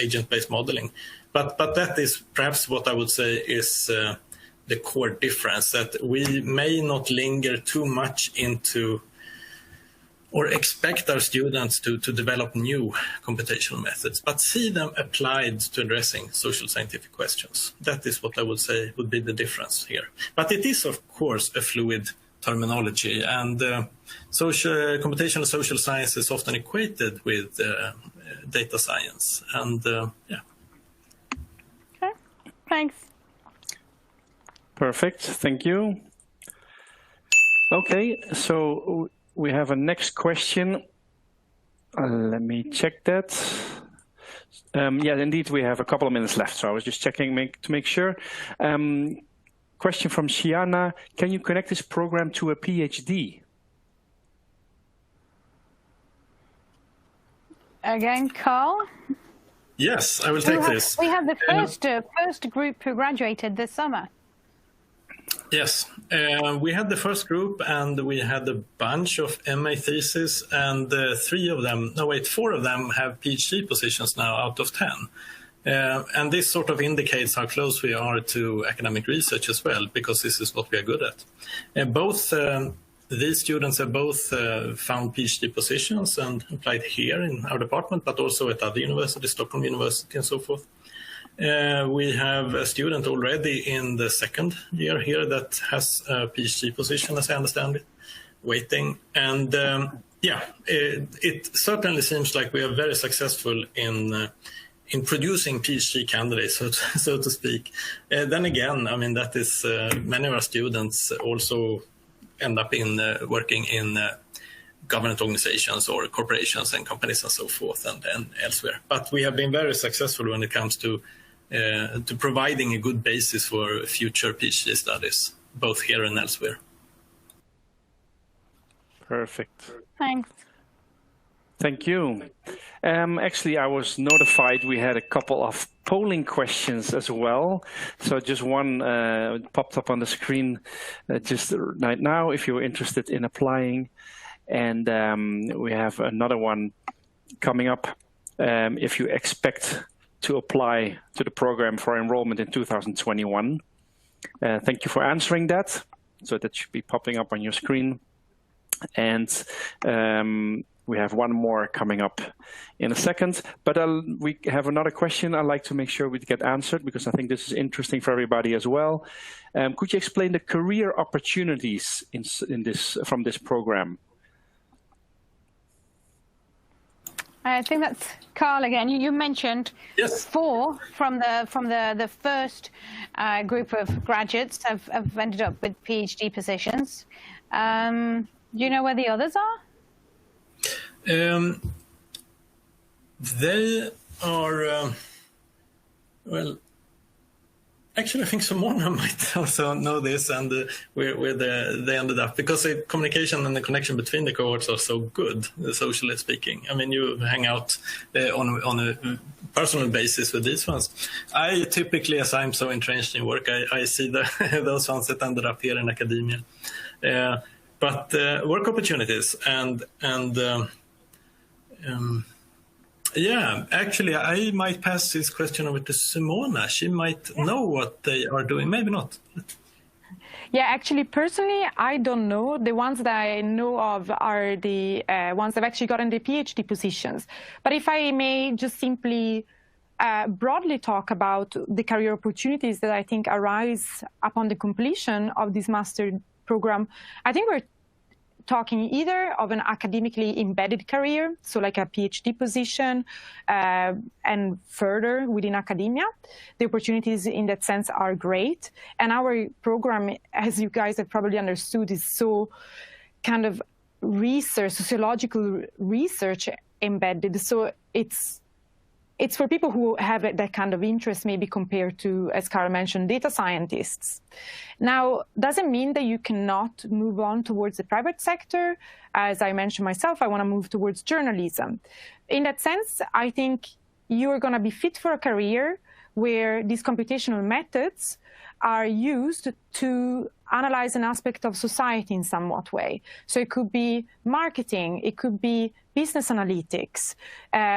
agent-based modeling. But that is perhaps what I would say is the core difference, that we may not linger too much into or expect our students to develop new computational methods, but see them applied to addressing social scientific questions. That is what I would say would be the difference here. But it is, of course, a fluid terminology, and computational social science is often equated with data science. And yeah. Okay, thanks. Perfect, thank you. Okay, so we have a next question. Let me check that. Yeah, indeed, we have a couple of minutes left, so I was just checking to make sure. Question from Shiana, can you connect this program to a PhD? Again, Carl? Yes, I will take this. We have the first group who graduated this summer. Yes, we had the first group, and we had a bunch of MA theses, and 4 of them have PhD positions now out of 10. And this sort of indicates how close we are to academic research as well, because this is what we are good at. These students have both found PhD positions and applied here in our department, but also at other universities, Stockholm University and so forth. We have a student already in the second year here that has a PhD position, as I understand it, waiting. And it certainly seems like we are very successful in producing PhD candidates, so to speak. Then again, I mean, that is many of our students also end up in working in government organizations or corporations and companies and so forth, and elsewhere. But we have been very successful when it comes to providing a good basis for future PhD studies, both here and elsewhere. Perfect. Thanks. Thank you. Actually, I was notified we had a couple of polling questions as well. So just one popped up on the screen just right now, if you're interested in applying. And we have another one coming up. If you expect to apply to the program for enrollment in 2021. Thank you for answering that. So that should be popping up on your screen. And we have one more coming up in a second. But we have another question I'd like to make sure we get answered, because I think this is interesting for everybody as well. Could you explain the career opportunities from this program? I think that's Carl again. You mentioned yes. 4 from the first group of graduates have ended up with PhD positions. Do you know where the others are? They are well. Actually, I think Simona might also know this, and where they ended up, because the communication and the connection between the cohorts are so good, socially speaking. I mean, you hang out on a personal basis with these ones. I typically, as I'm so entrenched in work, I see those ones that ended up here in academia. But work opportunities and yeah, actually, I might pass this question over to Simona. She might know what they are doing, maybe not. Yeah, actually, personally, I don't know. The ones that I know of are the ones that have actually gotten the PhD positions. But if I may just simply broadly talk about the career opportunities that I think arise upon the completion of this master program, I think we're talking either of an academically embedded career, so like a PhD position, and further within academia. The opportunities in that sense are great. And our program, as you guys have probably understood, is so kind of sociological research embedded. So it's for people who have that kind of interest, maybe compared to, as Carl mentioned, data scientists. Now, doesn't mean that you cannot move on towards the private sector. As I mentioned myself, I want to move towards journalism. In that sense, I think you're going to be fit for a career where these computational methods are used to analyze an aspect of society in somewhat way. So it could be marketing, it could be business analytics.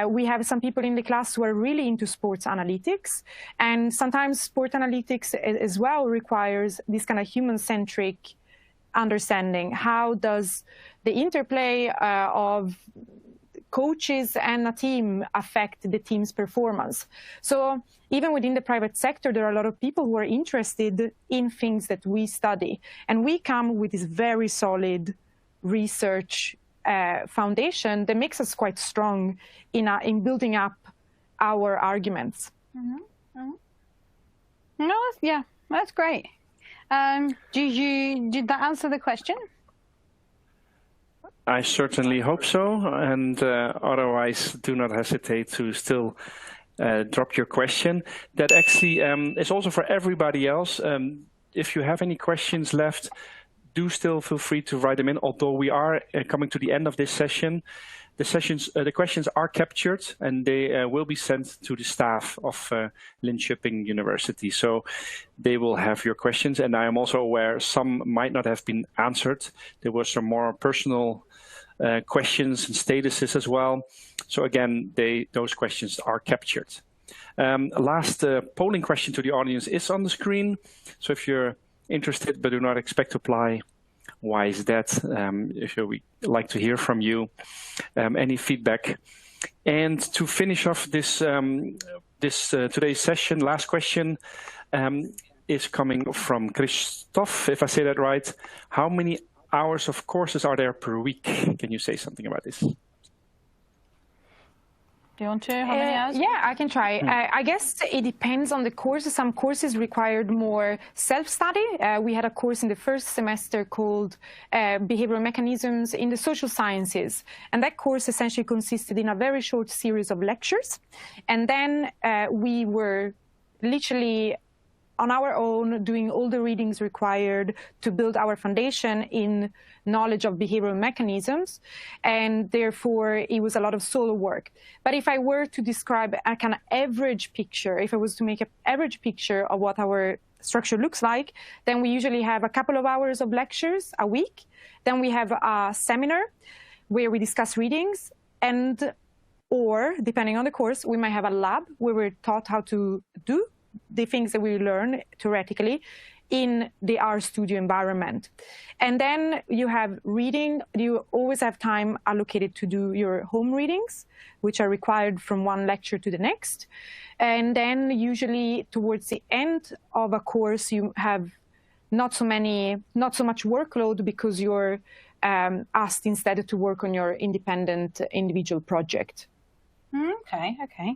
We have some people in the class who are really into sports analytics, and sometimes sport analytics as well requires this kind of human-centric understanding. How does the interplay of coaches and a team affect the team's performance? So even within the private sector, there are a lot of people who are interested in things that we study. And we come with this very solid research foundation that makes us quite strong in building up our arguments. Mm-hmm. Mm-hmm. No, yeah, that's great. Did that answer the question? I certainly hope so, and otherwise do not hesitate to still drop your question. That actually is also for everybody else. If you have any questions left, do still feel free to write them in, although we are coming to the end of this session. The questions are captured, and they will be sent to the staff of Linkoping University. So they will have your questions, and I am also aware some might not have been answered. There were some more personal questions and statuses as well. So again, those questions are captured. Last polling question to the audience is on the screen. So if you're interested but do not expect to apply, why is that? If you would like to hear from you, any feedback. And to finish off this today's session, last question is coming from Christophe, if I say that right. How many hours of courses are there per week? Can you say something about this? Do you want to? How many hours? Yeah, I can try. I guess it depends on the courses. Some courses required more self-study. We had a course in the first semester called Behavioral Mechanisms in the Social Sciences. And that course essentially consisted in a very short series of lectures. And then we were literally on our own doing all the readings required to build our foundation in knowledge of behavioral mechanisms, and therefore it was a lot of solo work. But if I were to describe a kind of average picture, if I was to make an average picture of what our structure looks like, then we usually have a couple of hours of lectures a week. Then we have a seminar where we discuss readings, or depending on the course, we might have a lab where we're taught how to do the things that we learn theoretically in the RStudio environment. And then you have reading. You always have time allocated to do your home readings, which are required from one lecture to the next. And then usually towards the end of a course, you have not so much workload because you're asked instead to work on your independent individual project. Okay,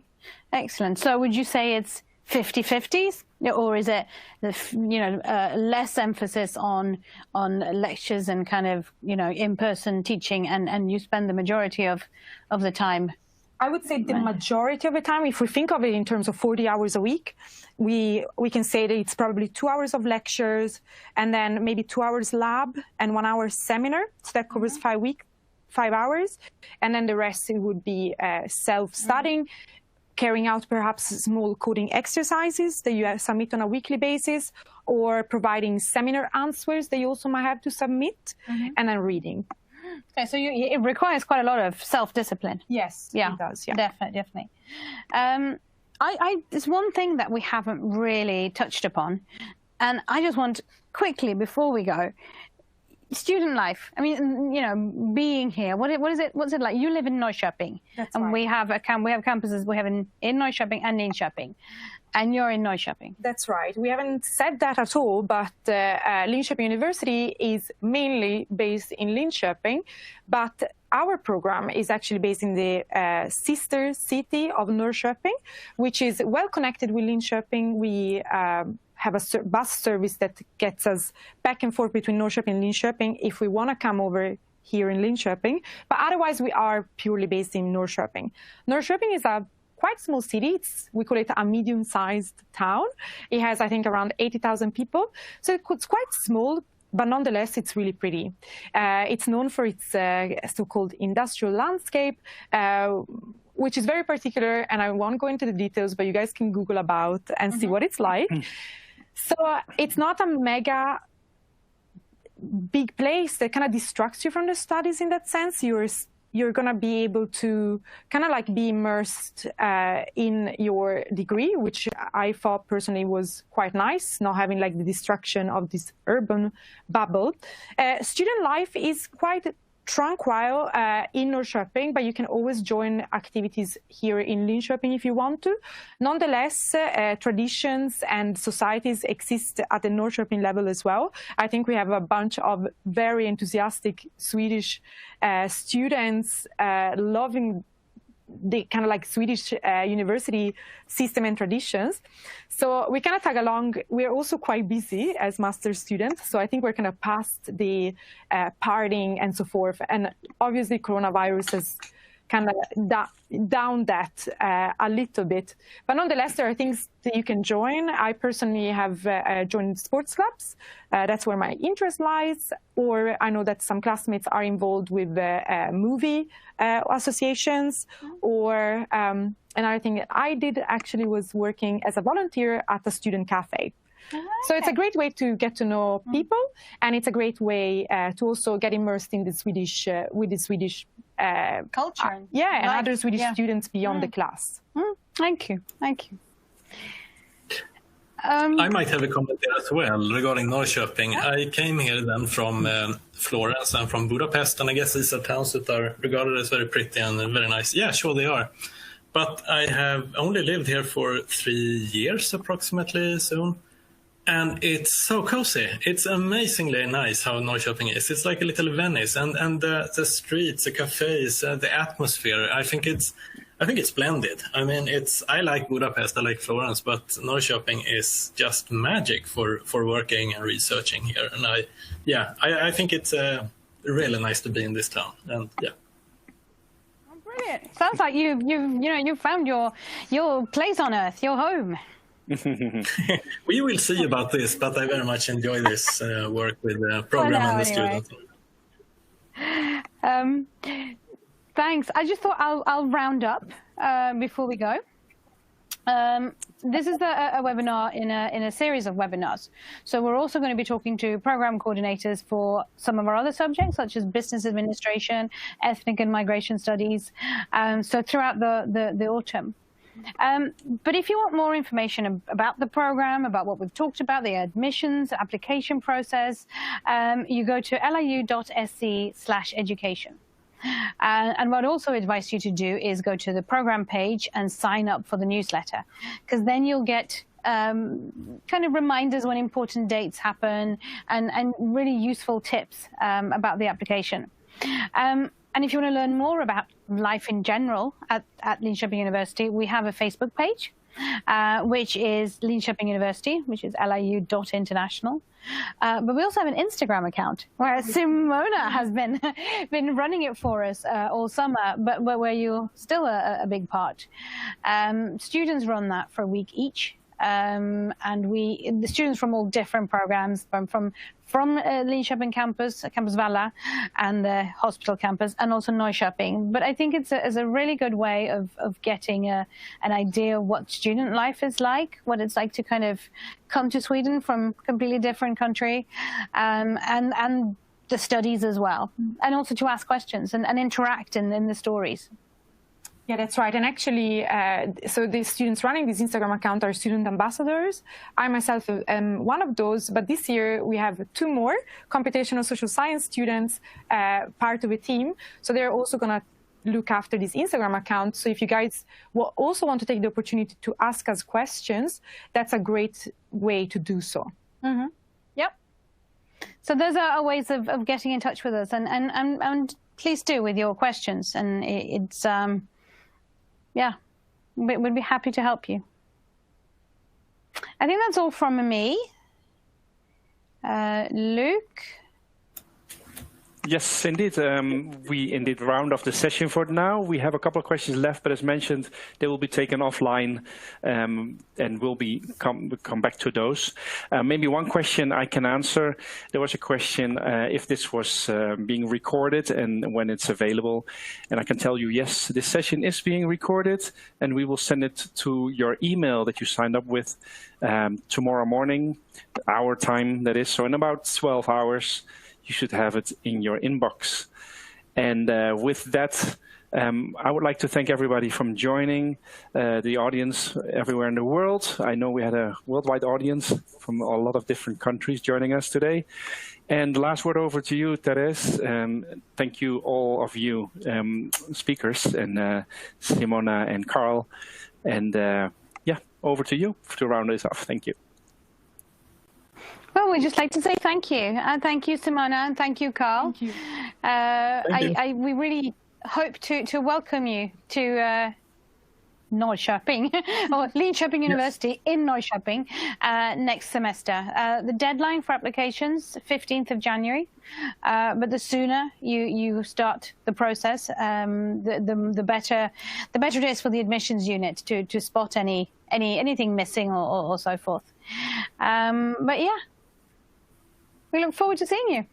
excellent. So would you say it's 50-50s, or is it less emphasis on lectures and kind of in-person teaching, and you spend the majority of the time? I would say the majority of the time, if we think of it in terms of 40 hours a week, we can say that it's probably 2 hours of lectures and then maybe 2 hours lab and 1 hour seminar. So that covers 5 hours, and then the rest it would be self-studying. Carrying out perhaps small coding exercises that you submit on a weekly basis, or providing seminar answers that you also might have to submit, and then reading. Okay, so it requires quite a lot of self-discipline. Yes, yeah, it does. Yeah, definitely. There's one thing that we haven't really touched upon, and I just want quickly before we go. student life. I mean, you know, being here. What is it? What's it like? You live in Norrköping, and right. we have campuses. We have in Norrköping and Linköping, and you're in Norrköping. That's right. We haven't said that at all, but Linkoping University is mainly based in Linköping, but our program is actually based in the sister city of Norrköping, which is well connected with Linköping. We have a bus service that gets us back and forth between Norrköping and Linköping if we want to come over here in Linköping. But otherwise, we are purely based in Norrköping. Norrköping is a quite small city. We call it a medium-sized town. It has, I think, around 80,000 people. So it's quite small, but nonetheless, it's really pretty. It's known for its so-called industrial landscape, which is very particular, and I won't go into the details, but you guys can Google about and see what it's like. So it's not a mega big place that kind of distracts you from the studies in that sense. You're going to be able to kind of like be immersed in your degree, which I thought personally was quite nice, not having like the distraction of this urban bubble. Student life is quite tranquil in Norrköping, but you can always join activities here in Linköping if you want to. Nonetheless, traditions and societies exist at the Norrköping level as well. I think we have a bunch of very enthusiastic Swedish students loving the kind of like Swedish university system and traditions. So we kind of tag along. We're also quite busy as master students. So I think we're kind of past the partying and so forth. And obviously coronavirus has kind of down that a little bit. But nonetheless, there are things that you can join. I personally have joined sports clubs. That's where my interest lies. Or I know that some classmates are involved with movie associations. Or another thing that I did actually was working as a volunteer at a student cafe. So it's a great way to get to know people, and it's a great way to also get immersed in the Swedish with the Swedish culture. And other Swedish students beyond the class. Thank you. I might have a comment there as well regarding Norrköping. I came here then from Florence and from Budapest, and I guess these are towns that are regarded as very pretty and very nice. Yeah, sure they are. But I have only lived here for 3 years approximately soon. And it's so cozy. It's amazingly nice how Norrköping is. It's like a little Venice, and the streets, the cafes, the atmosphere. I think it's splendid. I mean, I like Budapest, I like Florence, but Norrköping is just magic for working and researching here. And I think it's really nice to be in this town. And yeah. Brilliant. Sounds like you found your place on earth, your home. We will see about this, but I very much enjoy this work with the program and the students. Thanks. I just thought I'll round up before we go. This is a webinar in a series of webinars. So we're also going to be talking to program coordinators for some of our other subjects, such as business administration, ethnic and migration studies. So throughout the autumn. But if you want more information about the program, about what we've talked about, the admissions, application process, you go to liu.se/education. And what I'd also advise you to do is go to the program page and sign up for the newsletter, because then you'll get kind of reminders when important dates happen and really useful tips about the application. And if you want to learn more about life in general at Linköping University, we have a Facebook page, which is Linköping University, which is liu.international. But we also have an Instagram account where Simona has been running it for us all summer, but where you're still a big part. Students run that for a week each. And the students from all different programs, from Linköping campus Valla, and the hospital campus, and also Norrköping. But I think it's a really good way of getting an idea of what student life is like, what it's like to kind of come to Sweden from a completely different country, and the studies as well, and also to ask questions and interact in the stories. Yeah, that's right. And actually, so the students running this Instagram account are student ambassadors. I myself am one of those, but this year we have 2 more computational social science students part of a team. So they're also going to look after this Instagram account. So if you guys also want to take the opportunity to ask us questions, that's a great way to do so. Mm-hmm. Yep. So those are ways of getting in touch with us, and please do with your questions. And it's yeah, we'd be happy to help you. I think that's all from me. Luke? Yes, indeed. We indeed round off the session for now. We have a couple of questions left, but as mentioned, they will be taken offline, and we'll come back to those. Maybe one question I can answer. There was a question if this was being recorded and when it's available. And I can tell you, yes, this session is being recorded, and we will send it to your email that you signed up with tomorrow morning, our time that is. So in about 12 hours, you should have it in your inbox. And with that, I would like to thank everybody from joining, the audience everywhere in the world. I know we had a worldwide audience from a lot of different countries joining us today. And the last word over to you, Therese. Thank you, all of you speakers, and Simona and Carl. And yeah, over to you to round this off. Thank you. Well, we'd just like to say thank you. Thank you, Simona, and thank you, Carl. Thank you. We really hope to welcome you to Norrköping, or Linkoping University in Norrköping next semester. The deadline for applications, 15th of January, but the sooner you start the process, the better it is for the admissions unit to spot anything missing or so forth. But yeah. We look forward to seeing you.